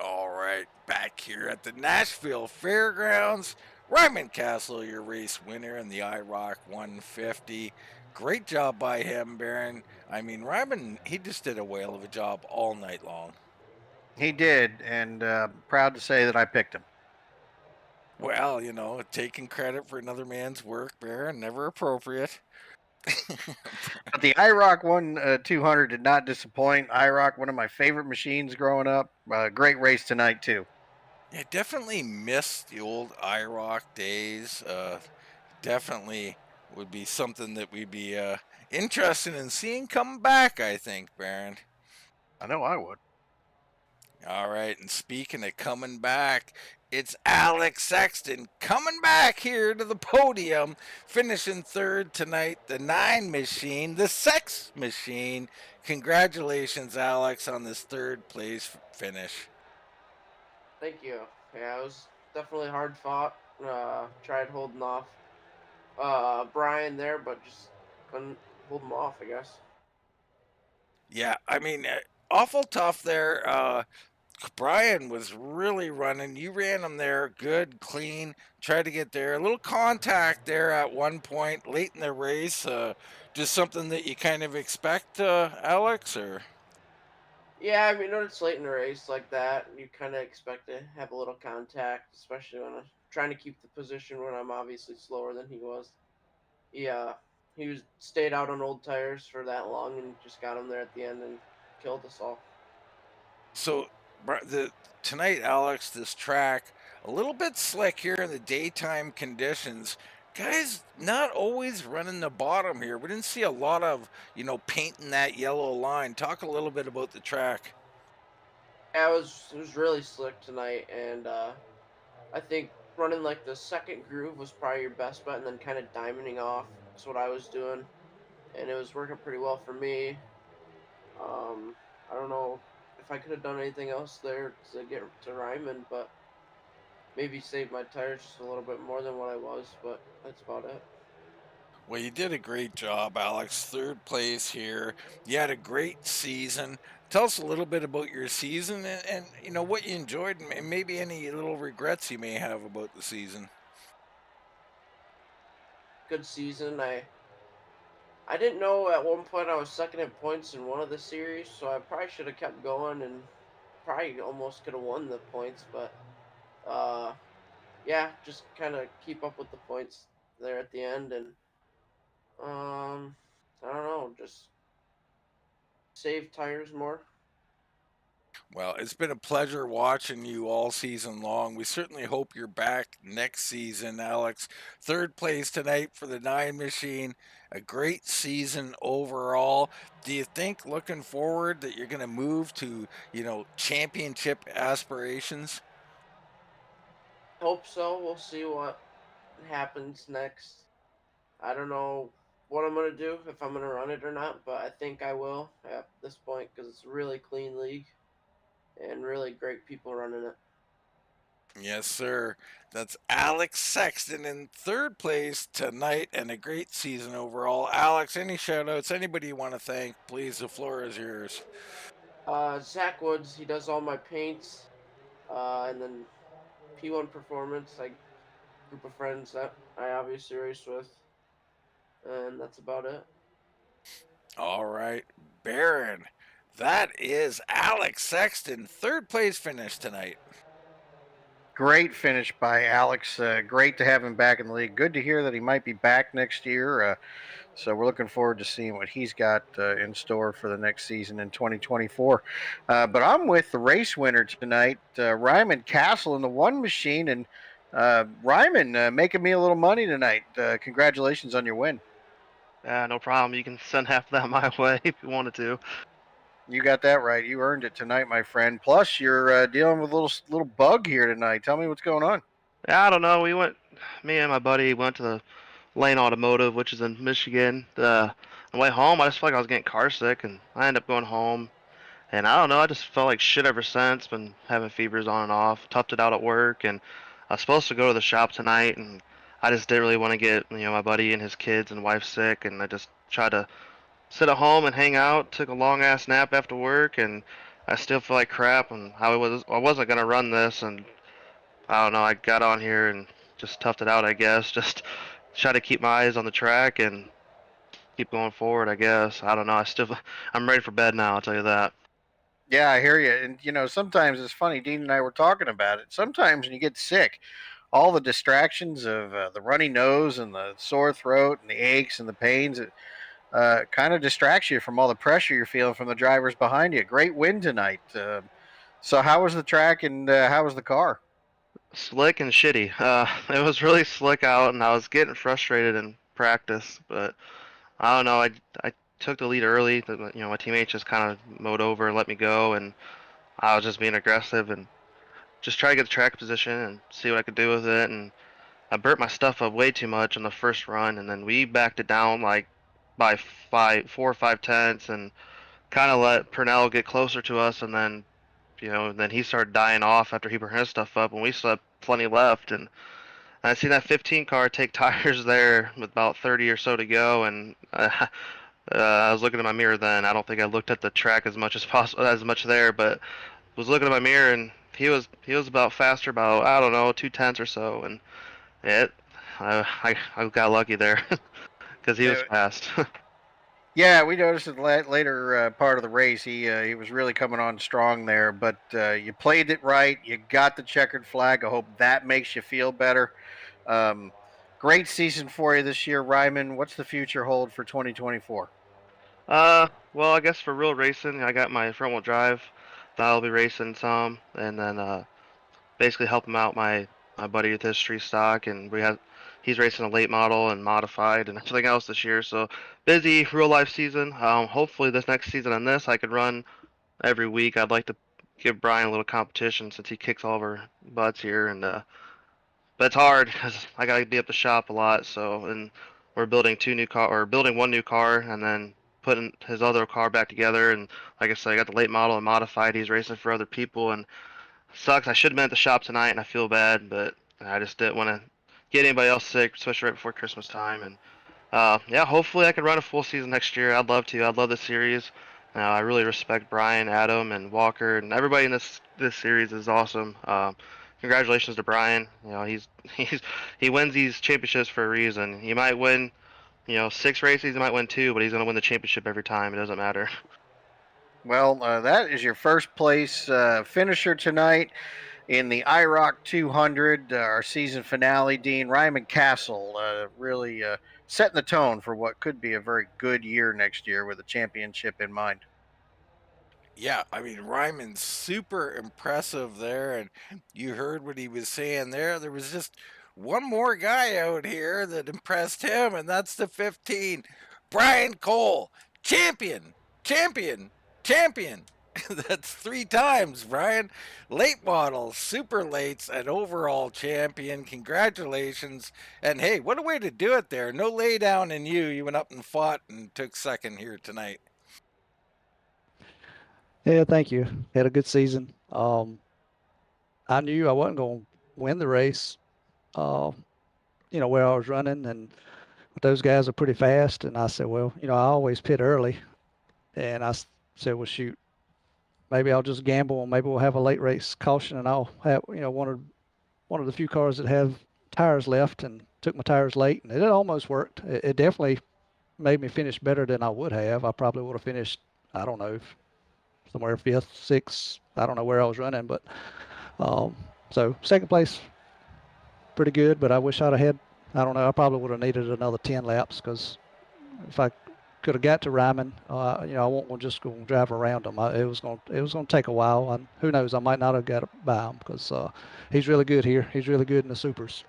All right, back here at the Nashville Fairgrounds. Ryman Castle, your race winner in the Iroc 150. Great job by him, Baron. I mean, Ryman, he just did a whale of a job all night long. He did, and proud to say that I picked him. Well, you know, taking credit for another man's work, Baron, never appropriate. But the Iroc 200 did not disappoint. Iroc, one of my favorite machines growing up. Great race tonight, too. Yeah, definitely missed the old Iroc days. Definitely would be something that we'd be interested in seeing come back, I think, Baron. I know I would. All right, and speaking of coming back, it's Alex Sexton coming back here to the podium, finishing third tonight. The 9 machine, the Sex machine. Congratulations, Alex, on this third place finish. Thank you. Yeah, it was definitely hard fought. Tried holding off Brian there, but just couldn't hold him off, I guess. Yeah, I mean, awful tough there. Brian was really running. You ran him there, good, clean. Tried to get there. A little contact there at one point late in the race. Just something that you kind of expect, Alex, or? Yeah, I mean, when it's late in a race like that, you kind of expect to have a little contact, especially when I'm trying to keep the position when I'm obviously slower than he was. Yeah, stayed out on old tires for that long and just got him there at the end and killed us all. So tonight, Alex, this track a little bit slick here in the daytime conditions. Guys, not always running the bottom here. We didn't see a lot of painting that yellow line. Talk a little bit about the track. Yeah, it was really slick tonight, and I think running like the second groove was probably your best bet, and then kind of diamonding off is what I was doing, and it was working pretty well for me. Um, I don't know if I could have done anything else there to get to Ryman, but maybe save my tires just a little bit more than what I was, but that's about it. Well, you did a great job, Alex. Third place here. You had a great season. Tell us a little bit about your season and what you enjoyed and maybe any little regrets you may have about the season. Good season. I didn't know at one point I was second in points in one of the series, so I probably should have kept going and probably almost could have won the points, but uh, yeah, just kind of keep up with the points there at the end, and I don't know, just save tires more. Well, it's been a pleasure watching you all season long. We certainly hope you're back next season, Alex. Third place tonight for the 9 machine. A great season overall. Do you think, looking forward, that you're going to move to, championship aspirations? Hope so. We'll see what happens next. I don't know what I'm gonna do if I'm gonna run it or not, but I think I will at this point because it's a really clean league and really great people running it. Yes, sir. That's Alex Sexton in third place tonight and a great season overall. Alex, any shout outs? Anybody you want to thank? Please, the floor is yours. Zach Woods, he does all my paints, and then P1 Performance, like group of friends that I obviously race with, and that's about it. All right, Baron. That is Alex Sexton. Third place finish tonight. Great finish by Alex. Great to have him back in the league. Good to hear that he might be back next year. So we're looking forward to seeing what he's got in store for the next season in 2024. But I'm with the race winner tonight, Ryman Castle in the 1 machine. And Ryman making me a little money tonight. Congratulations on your win. No problem. You can send half of that my way if you wanted to. You got that right. You earned it tonight, my friend. Plus, you're dealing with a little bug here tonight. Tell me what's going on. Yeah, I don't know. Me and my buddy went to the Lane Automotive, which is in Michigan. On the way home, I just felt like I was getting car sick, and I ended up going home. And I don't know, I just felt like shit ever since. Been having fevers on and off. Toughed it out at work, and I was supposed to go to the shop tonight, and I just didn't really want to get my buddy and his kids and wife sick, and I just tried to sit at home and hang out. Took a long ass nap after work, and I still feel like crap. And I wasn't gonna run this, and I don't know. I got on here and just toughed it out, I guess. Just try to keep my eyes on the track and keep going forward, I guess. I don't know. I'm ready for bed now. I'll tell you that. Yeah, I hear you. And sometimes it's funny. Dean and I were talking about it. Sometimes when you get sick, all the distractions of the runny nose and the sore throat and the aches and the pains, it kind of distracts you from all the pressure you're feeling from the drivers behind you. Great win tonight. So how was the track and how was the car? Slick and shitty. It was really slick out, and I was getting frustrated in practice. But I don't know. I took the lead early. My teammates just kind of mowed over and let me go, and I was just being aggressive and just try to get the track position and see what I could do with it. And I burnt my stuff up way too much on the first run, and then we backed it down like by 4 or 5 tenths, and kind of let Purnell get closer to us, and then then he started dying off after he burned his stuff up, and we still had plenty left. And I seen that 15 car take tires there with about 30 or so to go, and I was looking in my mirror then. I don't think I looked at the track as much as possible, as much there, but was looking at my mirror, and he was about faster, about, I don't know, 2 tenths or so, and I got lucky there because he was fast. Yeah, we noticed in the later part of the race, he was really coming on strong there. But you played it right. You got the checkered flag. I hope that makes you feel better. Great season for you this year, Ryman. What's the future hold for 2024? Well, I guess for real racing, I got my front wheel drive. That'll be racing some, and then basically helping out my buddy with his street stock, and he's racing a late model and modified and everything else this year. So busy real life season. Hopefully this next season on this I could run every week. I'd like to give Brian a little competition since he kicks all of our butts here, and but it's hard because I gotta be at the shop a lot. So, and we're building building one new car, and then putting his other car back together. And like I said, I got the late model and modified. He's racing for other people, and sucks. I should have been at the shop tonight, and I feel bad, but I just didn't want to get anybody else sick, especially right before Christmas time. And yeah, hopefully I can run a full season next year. I'd love to. I'd love the series. I really respect Brian, Adam, and Walker, and everybody in this series is awesome. Congratulations to Brian. He wins these championships for a reason. He might win, 6 races. He might win 2, but he's gonna win the championship every time. It doesn't matter. Well, that is your first place finisher tonight in the Iroc 200, our season finale. Dean Ryman Castle really setting the tone for what could be a very good year next year with a championship in mind. Yeah, I mean, Ryman's super impressive there, and you heard what he was saying there. There was just one more guy out here that impressed him, and that's the 15, Brian Cole, champion, champion, champion. That's 3 times, Brian. Late models, super lates, and overall champion. Congratulations. And hey, what a way to do it there. No lay down in you. You went up and fought and took second here tonight. Yeah, thank you. Had a good season. I knew I wasn't going to win the race, where I was running, and those guys are pretty fast. And I said, well, I always pit early. And I said, well, shoot, maybe I'll just gamble and maybe we'll have a late race caution, and I'll have, one of the few cars that have tires left, and took my tires late, and it almost worked. It definitely made me finish better than I would have. I probably would have finished, I don't know, somewhere 5th, 6th. I don't know where I was running, but so second place, pretty good. But I wish I'd have had, I don't know, I probably would have needed another 10 laps, because if I could have got to Ryman, I won't just go and drive around him. It was going to take a while, and who knows, I might not have got by him, because he's really good here. He's really good in the supers.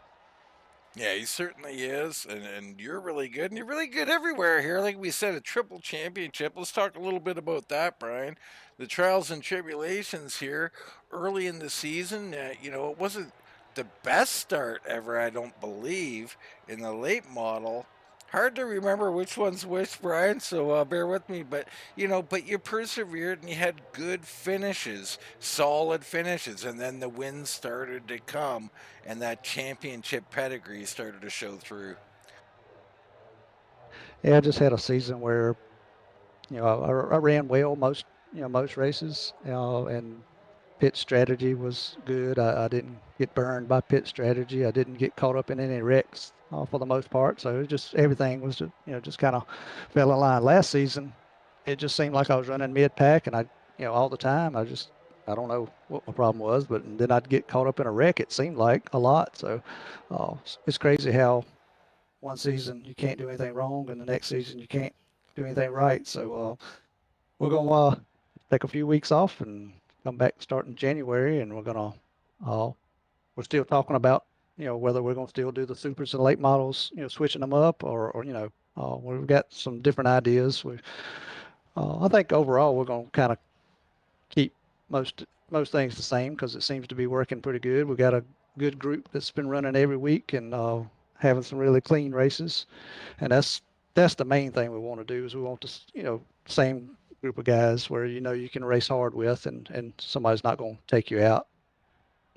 Yeah, he certainly is, and you're really good, and you're really good everywhere here. Like we said, a triple championship. Let's talk a little bit about that, Brian. The trials and tribulations here early in the season. It wasn't the best start ever, I don't believe, in the late model. Hard to remember which one's which, Brian, so bear with me. But you persevered and you had good finishes, solid finishes, and then the wins started to come, and that championship pedigree started to show through. Yeah, I just had a season where, I ran well most races, and pit strategy was good. I didn't get burned by pit strategy. I didn't get caught up in any wrecks for the most part. So it just, everything was just kind of fell in line. Last season, it just seemed like I was running mid-pack, and all the time, I don't know what my problem was, but then I'd get caught up in a wreck, it seemed like, a lot. So it's crazy how one season you can't do anything wrong, and the next season you can't do anything right. So we're going to take a few weeks off and come back starting January, and we're still talking about, whether we're going to still do the supers and late models, switching them up, or We've got some different ideas. I think overall we're going to kind of keep most things the same because it seems to be working pretty good. We've got a good group that's been running every week and having some really clean races, and that's the main thing we want to do is we want this, same group of guys where you can race hard with and somebody's not going to take you out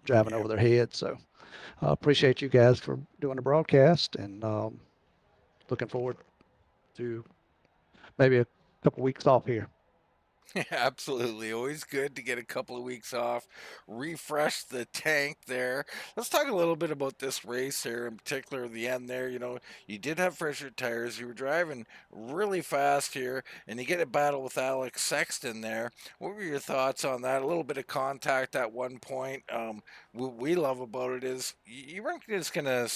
driving Yeah. over their head. So I appreciate you guys for doing the broadcast and looking forward to maybe a couple weeks off here. Yeah, absolutely. Always good to get a couple of weeks off, refresh the tank there. Let's talk a little bit about this race here, in particular, the end there. You did have fresher tires. You were driving really fast here, and you get a battle with Alex Sexton there. What were your thoughts on that? A little bit of contact at one point. What we love about it is you weren't just going to,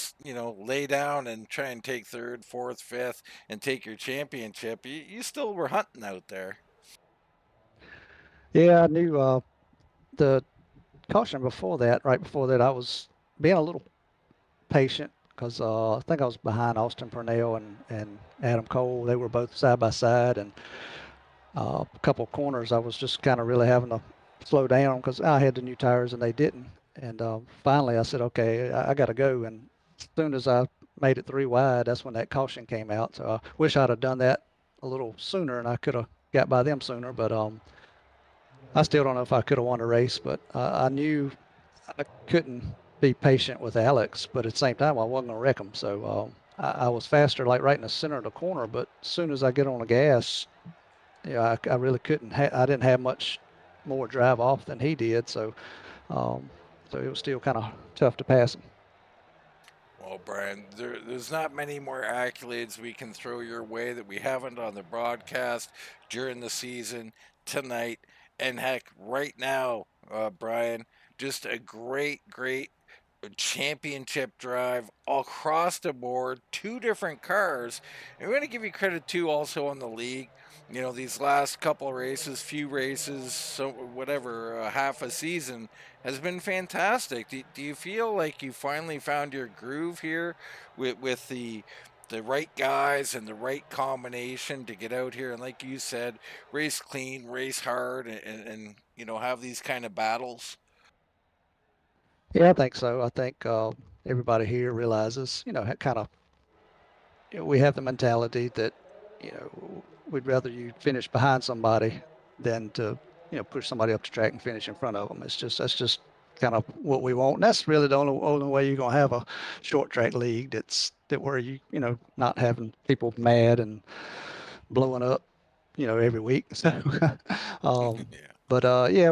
lay down and try and take third, fourth, fifth, and take your championship. You still were hunting out there. Yeah, I knew the caution right before that, I was being a little patient because I think I was behind Austin Purnell and Adam Cole. They were both side by side, and a couple of corners I was just kind of really having to slow down because I had the new tires and they didn't. And finally I said, okay, I got to go. And as soon as I made it 3 wide, that's when that caution came out. So I wish I'd have done that a little sooner and I could have got by them sooner. But I still don't know if I could have won the race, but I knew I couldn't be patient with Alex, but at the same time, I wasn't going to wreck him. So I was faster, like right in the center of the corner. But as soon as I get on the gas, I really couldn't. I didn't have much more drive off than he did. Um, so it was still kind of tough to pass him. Well, Brian, there's not many more accolades we can throw your way that we haven't on the broadcast during the season, tonight, and heck, right now, Brian. Just a great, great championship drive all across the board, two different cars. And we're going to give you credit too, also on the league. These last couple of races, few races, so whatever, half a season has been fantastic. Do you feel like you finally found your groove here with the right guys and the right combination to get out here and, like you said, race clean, race hard, and have these kind of battles? Yeah, I think so. I think everybody here realizes, kind of, we have the mentality that, we'd rather you finish behind somebody than to, push somebody up the track and finish in front of them. That's just kind of what we want. And that's really the only way you're gonna have a short track league that where not having people mad and blowing up, every week. So, um, Yeah. but yeah,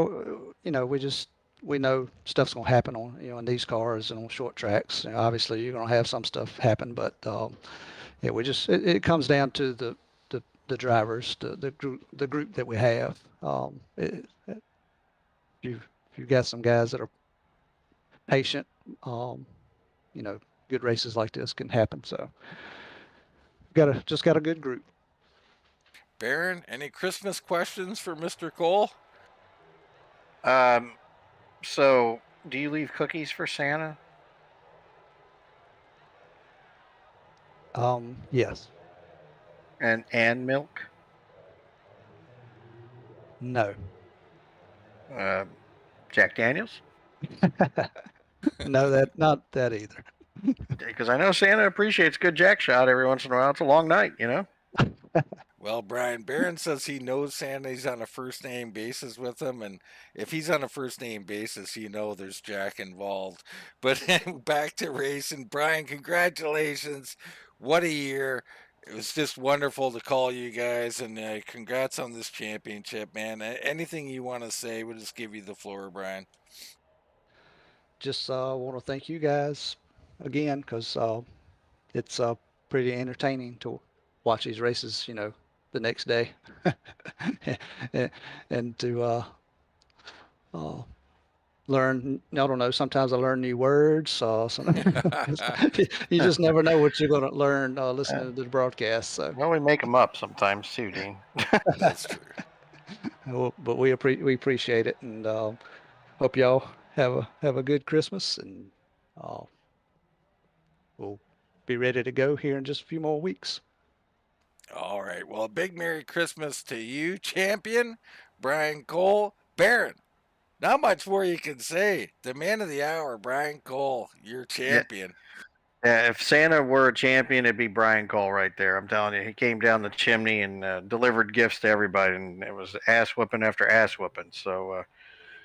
we know stuff's gonna happen on, in these cars and on short tracks. Obviously, you're gonna have some stuff happen, but yeah, it comes down to the drivers, the group that we have. If you've got some guys that are patient, um, you know, good races like this can happen. So got a good group. Baron, any Christmas questions for Mr. Cole? Um, so do you leave cookies for Santa? Yes. And milk? No. Uh, Jack Daniels? No, that not that either. Because I know Santa appreciates good jack shot every once in a while. It's a long night, you know? Well, Brian, Barron says he knows Santa. He's on a first name basis with him, and if he's on a first name basis, there's Jack involved. But back to racing, Brian. Congratulations! What a year! It was just wonderful to call you guys, and congrats on this championship, man. Anything you want to say? We'll just give you the floor, Brian. Just want to thank you guys again because it's pretty entertaining to watch these races, the next day, and, and to uh, learn. I don't know. Sometimes I learn new words. You just never know what you're going to learn listening to the broadcast. So, Well, we make them up sometimes too, Dean. That's true. but we appreciate it, and hope y'all have a good Christmas, and uh, we'll be ready to go here in just a few more weeks. All right. Well, a big Merry Christmas to you, champion Brian Cole. Baron, not much more you can say. The man of the hour, Brian Cole, your Yeah. champion. Yeah, if Santa were a champion, it'd be Brian Cole right there. I'm telling you, he came down the chimney and delivered gifts to everybody, and it was ass whooping after ass whooping. So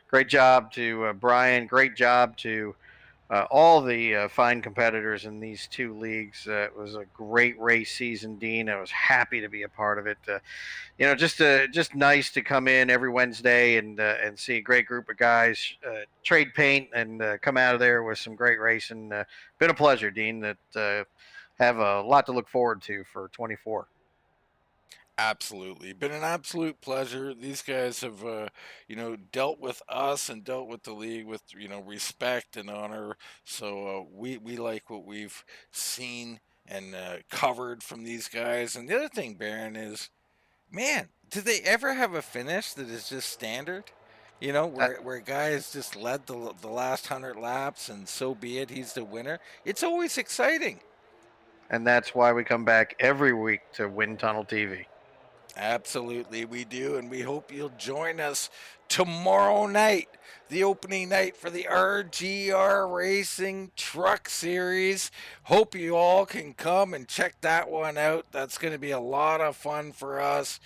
great job to Brian. Great job to all the fine competitors in these two leagues. It was a great race season, Dean. I was happy to be a part of it. Just nice to come in every Wednesday and see a great group of guys trade paint and come out of there with some great racing. Been a pleasure, Dean. That have a lot to look forward to for 24. Absolutely. Been an absolute pleasure. These guys have, dealt with us and dealt with the league with, respect and honor. So we like what we've seen and covered from these guys. And the other thing, Baron, is, man, do they ever have a finish that is just standard? Where guys just led the last 100 laps and so be it, he's the winner. It's always exciting. And that's why we come back every week to Wind Tunnel TV. Absolutely, we do, and we hope you'll join us tomorrow night, the opening night for the RGR Racing Truck Series. Hope you all can come and check that one out. That's going to be a lot of fun for us.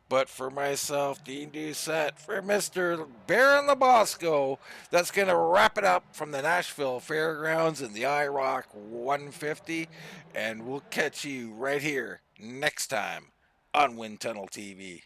But for myself, Dean Doucette, for Mr. Baron Labosco, that's going to wrap it up from the Nashville Fairgrounds and the Iroc 150. And we'll catch you right here next time on Wind Tunnel TV.